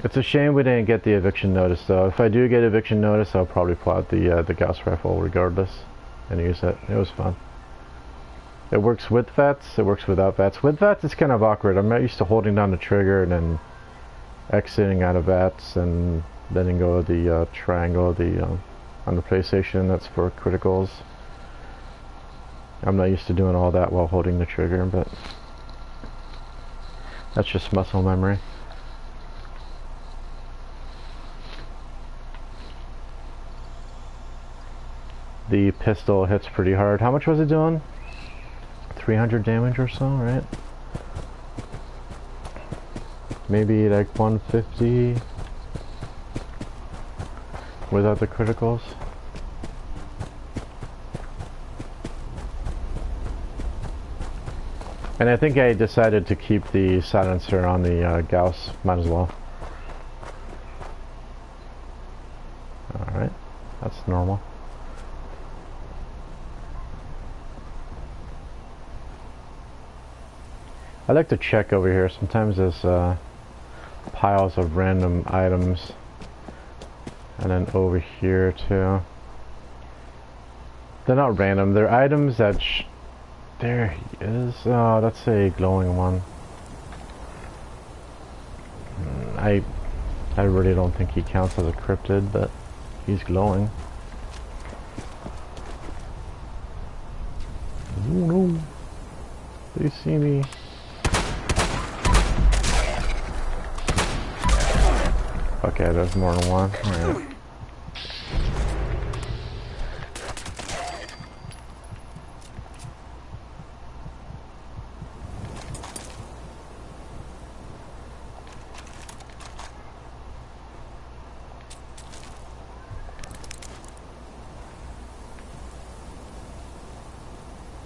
It's a shame we didn't get the eviction notice though. If I do get eviction notice, I'll probably pull out the gauss rifle regardless and use it. It was fun. It works with VATS, it works without VATS. With VATS it's kind of awkward. I'm not used to holding down the trigger and then exiting out of VATS and letting go of the triangle on the PlayStation. That's for criticals. I'm not used to doing all that while holding the trigger, but that's just muscle memory. The pistol hits pretty hard. How much was it doing? 300 damage or so, right? Maybe like 150 without the criticals. And I think I decided to keep the silencer on the Gauss. Might as well. Alright, that's normal. I like to check over here. Sometimes there's piles of random items. And then over here too. They're not random. They're items that... there he is. Oh, that's a glowing one. I really don't think he counts as a cryptid, but he's glowing. Oh no. They see me. Okay, there's more than one. Alright.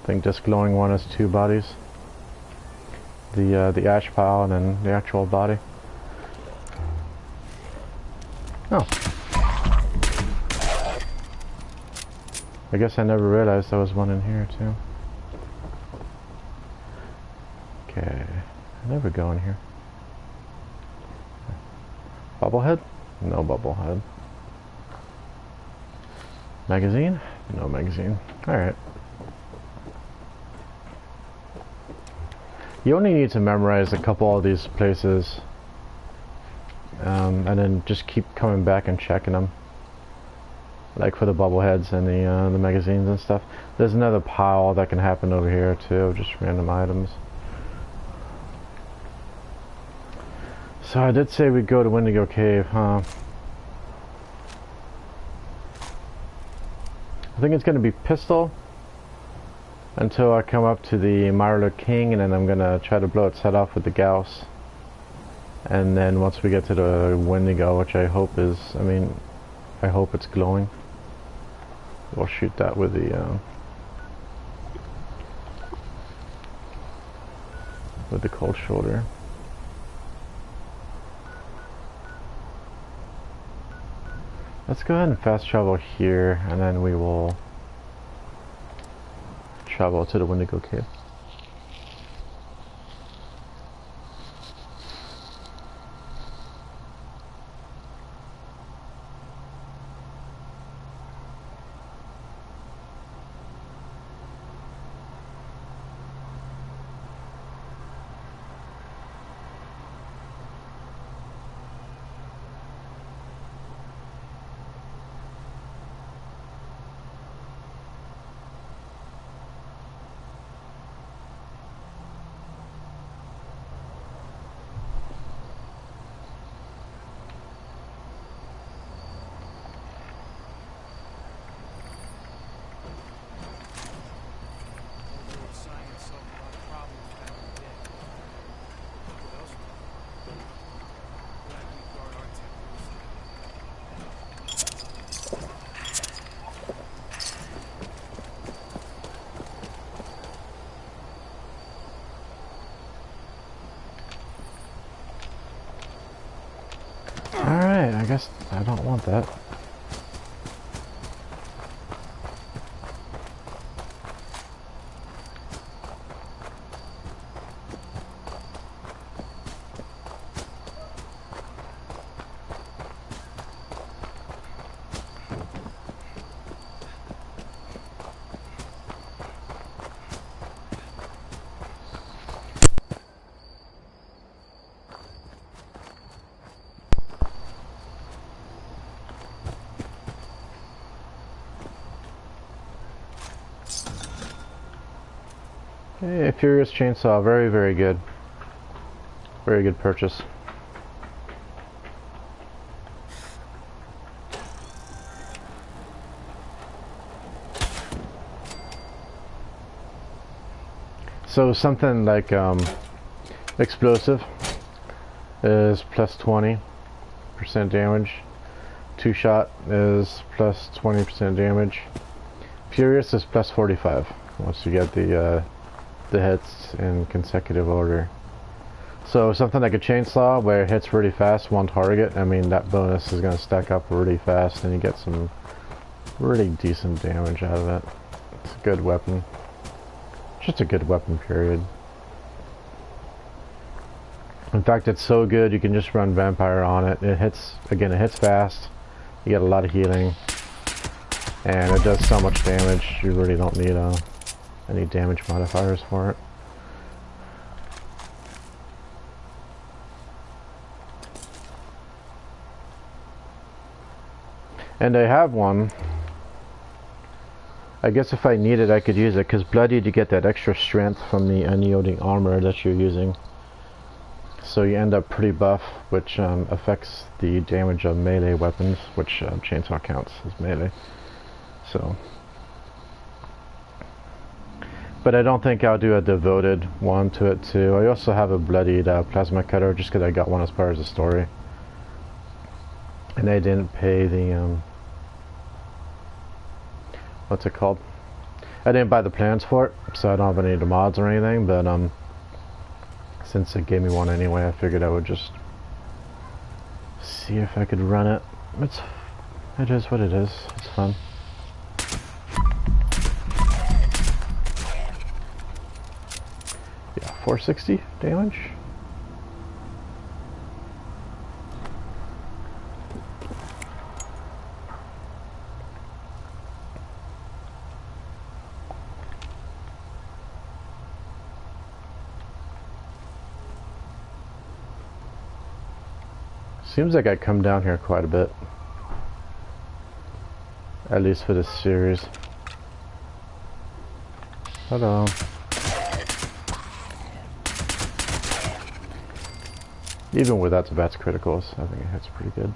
I think this glowing one has two bodies. The ash pile and then the actual body. Oh. I guess I never realized there was one in here too. Okay. I never go in here. Bubblehead? No bubblehead. Magazine? No magazine. Alright. You only need to memorize a couple of these places, and then just keep coming back and checking them. Like for the bubbleheads and the magazines and stuff. There's another pile that can happen over here too, just random items. So I did say we'd go to Wendigo Cave, huh? I think it's going to be pistol until I come up to the Marler King, and then I'm going to try to blow its head off with the Gauss. And then once we get to the Wendigo, which I hope is, I hope it's glowing, we'll shoot that with the cold shoulder. Let's go ahead and fast travel here, and then we will travel to the Wendigo Cave. Alright, I guess I don't want that. Hey, Furious Chainsaw, very, very good. Very good purchase. So something like explosive is plus 20% damage. Two shot is plus 20% damage. Furious is plus 45 once you get the hits in consecutive order. So something like a chainsaw where it hits really fast, one target, that bonus is going to stack up really fast and you get some really decent damage out of it. It's a good weapon. Just a good weapon, period. In fact, it's so good you can just run Vampire on it. It hits fast, you get a lot of healing, and it does so much damage you really don't need any damage modifiers for it. And I have one. I guess if I need it I could use it, because bloodied you get that extra strength from the unyielding armor that you're using. So you end up pretty buff, which affects the damage of melee weapons, which chainsaw counts as melee. So, but I don't think I'll do a devoted one to it too. I also have a bloodied plasma cutter just because I got one as part of the story, and I didn't pay the what's it called? I didn't buy the plans for it, so I don't have any of the mods or anything. But since it gave me one anyway, I figured I would just see if I could run it. It is what it is. It's fun. Yeah, 460 damage. Seems like I come down here quite a bit. At least for this series. Hello. Even without the bat's criticals, I think it hits pretty good.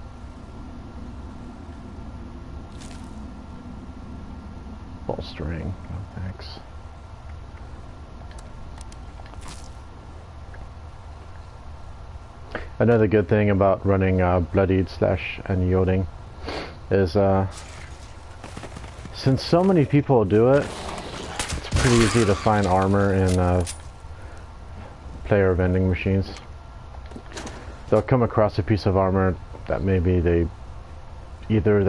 Bolstering, no thanks. Another good thing about running bloodied / unyielding is since so many people do it, it's pretty easy to find armor in player vending machines. They'll come across a piece of armor that maybe they're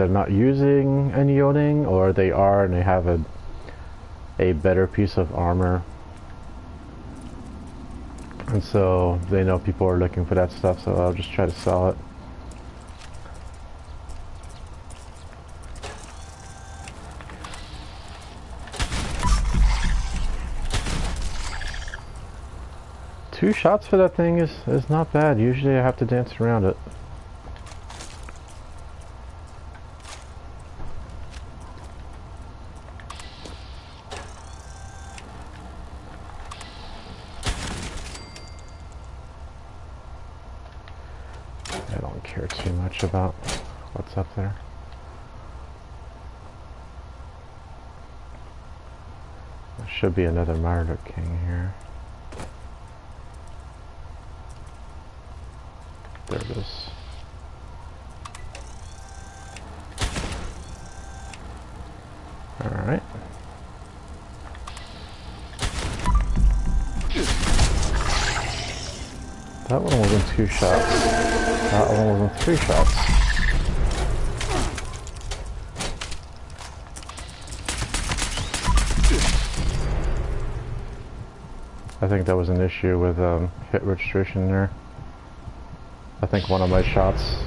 not using unyielding, or they are and they have a better piece of armor. And so they know people are looking for that stuff, so I'll just try to sell it. Two shots for that thing is not bad. Usually I have to dance around it. I don't care too much about what's up there. There should be another Marduk King here. There it is. Alright. That one wasn't 2 shots. That one wasn't 3 shots. I think that was an issue with hit registration there. I think one of my shots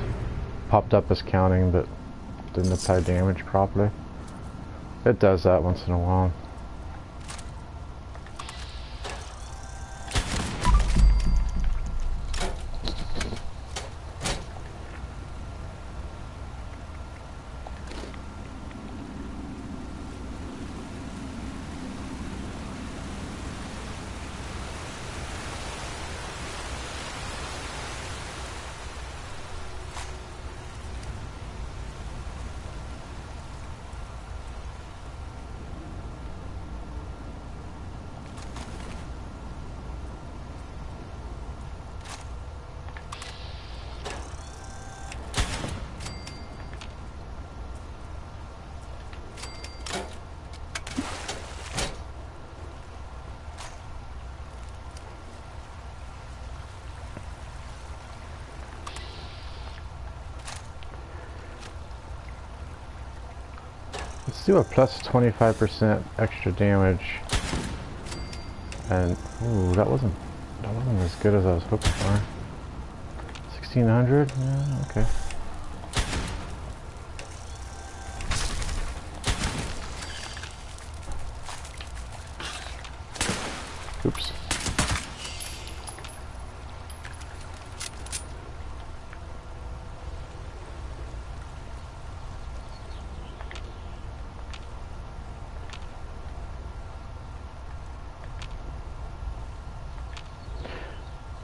popped up as counting, but didn't apply damage properly. It does that once in a while. Let's do a plus 25% extra damage. And ooh, that wasn't as good as I was hoping for. 1600? Yeah, okay. Oops.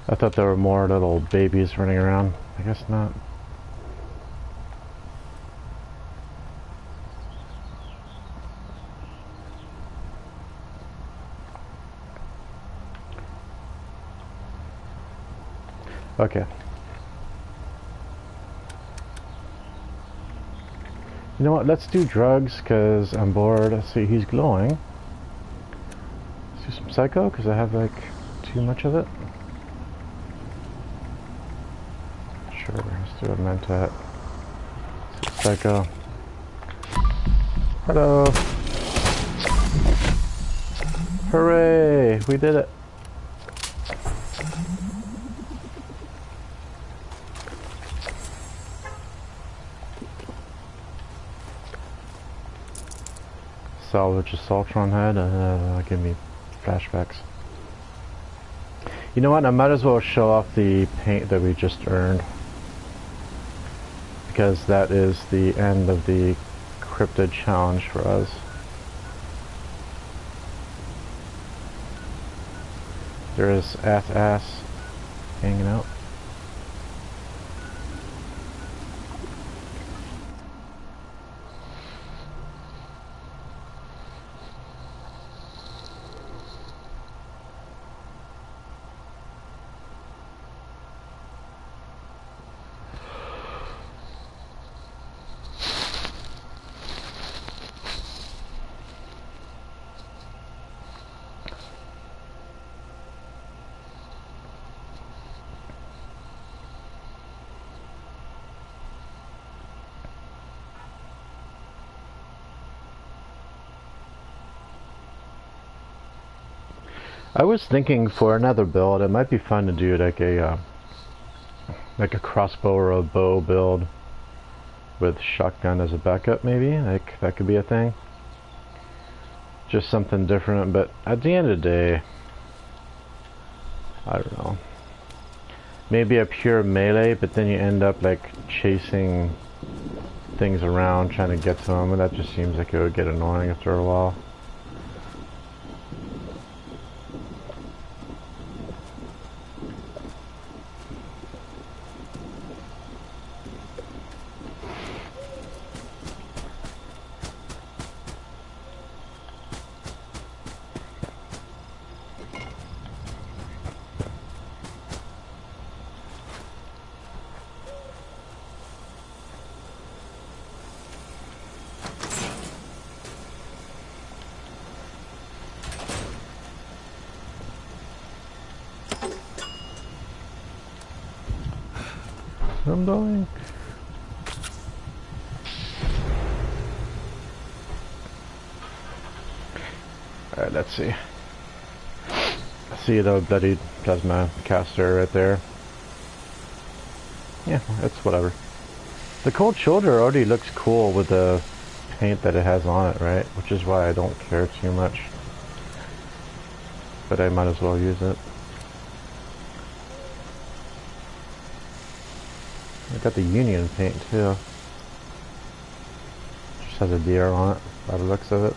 I thought there were more little babies running around. I guess not. Okay. You know what? Let's do drugs because I'm bored. Let's see. He's glowing. Let's do some psycho because I have like too much of it. Sure, let's do a mentat. Psycho. Hello. Hooray! We did it. Salvage a Saltron head, give me flashbacks. You know what, I might as well show off the paint that we just earned. because that is the end of the cryptid challenge for us. There is ass hanging out. I was thinking for another build, it might be fun to do like a crossbow or a bow build with shotgun as a backup, maybe. Like that could be a thing. Just something different, but at the end of the day, I don't know. Maybe a pure melee, but then you end up like chasing things around trying to get to them, and that just seems like it would get annoying after a while. I'm dying. Alright, let's see. See the bloodied plasma caster right there. Yeah, it's whatever. The cold shoulder already looks cool with the paint that it has on it, right? Which is why I don't care too much. But I might as well use it. I got the Union paint too. Just has a deer on it by the looks of it.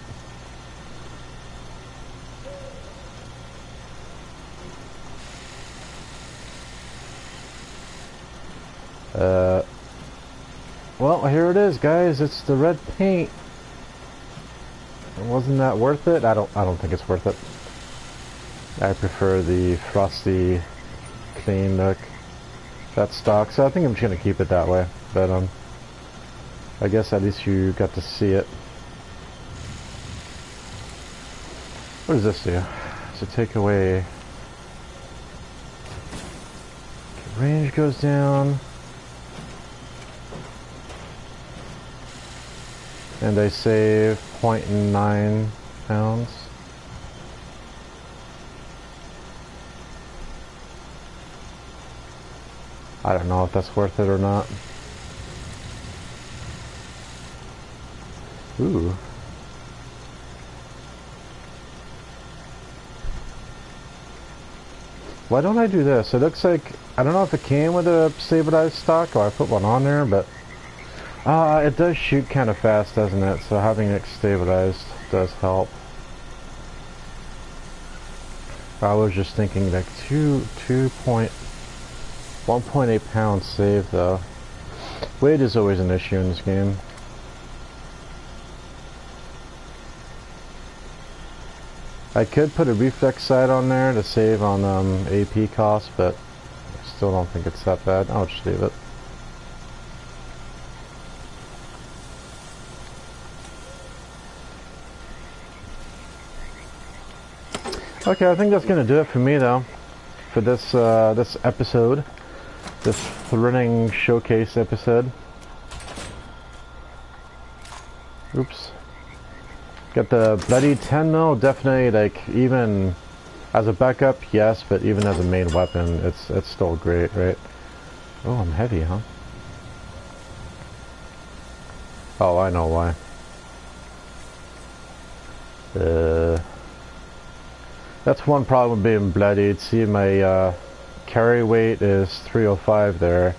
Well, here it is, guys. It's the red paint. Wasn't that worth it? I don't think it's worth it. I prefer the frosty, clean look. That's stock, so I think I'm just gonna keep it that way. But I guess at least you got to see it. What does this do? So take away. Range goes down. And I save 0.9 pounds. I don't know if that's worth it or not. Ooh. Why don't I do this? It looks like, I don't know if it came with a stabilized stock or I put one on there, but it does shoot kind of fast, doesn't it? So having it stabilized does help. I was just thinking like 1.8 pounds saved though. Weight is always an issue in this game. I could put a reflex sight on there to save on AP costs, but I still don't think it's that bad. I'll just leave it. Okay, I think that's gonna do it for me though, for this this episode, this running showcase episode. Oops. Got the bloody 10 mil, definitely like even as a backup, yes, but even as a main weapon, it's still great, right? Oh, I'm heavy, huh? Oh, I know why. That's one problem being bloodied. See, my carry weight is 305 there,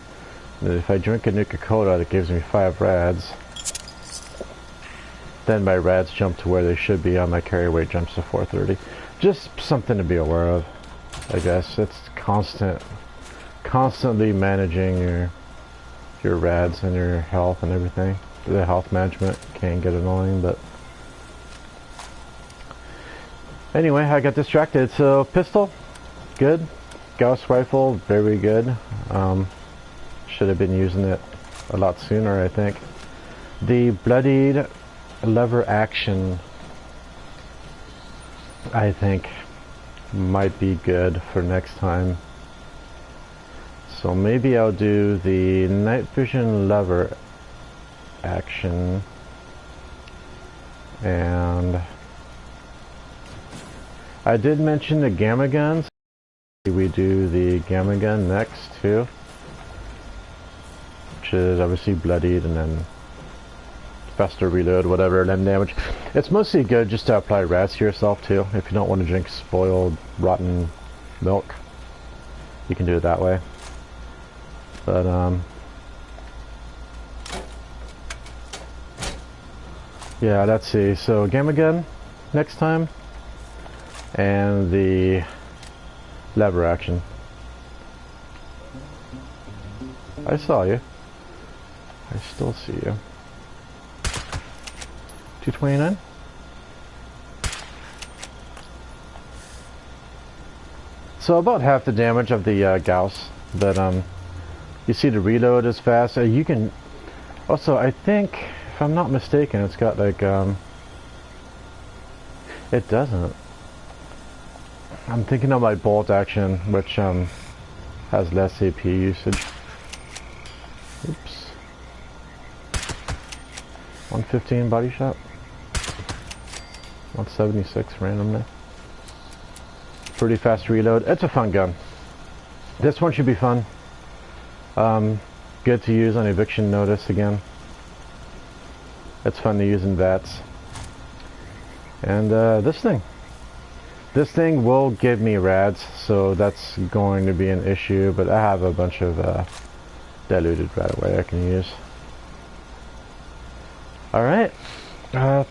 If I drink a Nuka-Cola, it gives me 5 rads. Then my rads jump to where they should be on my carry weight jumps to 430. Just something to be aware of, I guess. It's constantly managing your rads and your health and everything. The health management can get annoying, but anyway, I got distracted. So pistol, good. Gauss rifle, very good. Should have been using it a lot sooner, I think. The bloodied lever action, I think, might be good for next time. So maybe I'll do the night vision lever action, and I did mention the gamma guns. We do the gamma gun next too, which is obviously bloodied and then faster reload, whatever, limb damage. It's mostly good just to apply rats to yourself too. If you don't want to drink spoiled, rotten milk, you can do it that way. But yeah, let's see. So gamma gun next time, and the lever action. I saw you. I still see you. 229? So about half the damage of the Gauss, but you see the reload is fast. You can also, I think, if I'm not mistaken, it's got like it doesn't. I'm thinking of my bolt action, which has less AP usage. Oops. 115 body shot. 176 randomly. Pretty fast reload. It's a fun gun. This one should be fun. Good to use on eviction notice again. It's fun to use in VATS. And this thing will give me rads, so that's going to be an issue, but I have a bunch of diluted rad away I can use. Alright,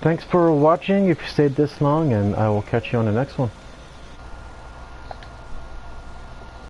thanks for watching if you stayed this long, and I will catch you on the next one.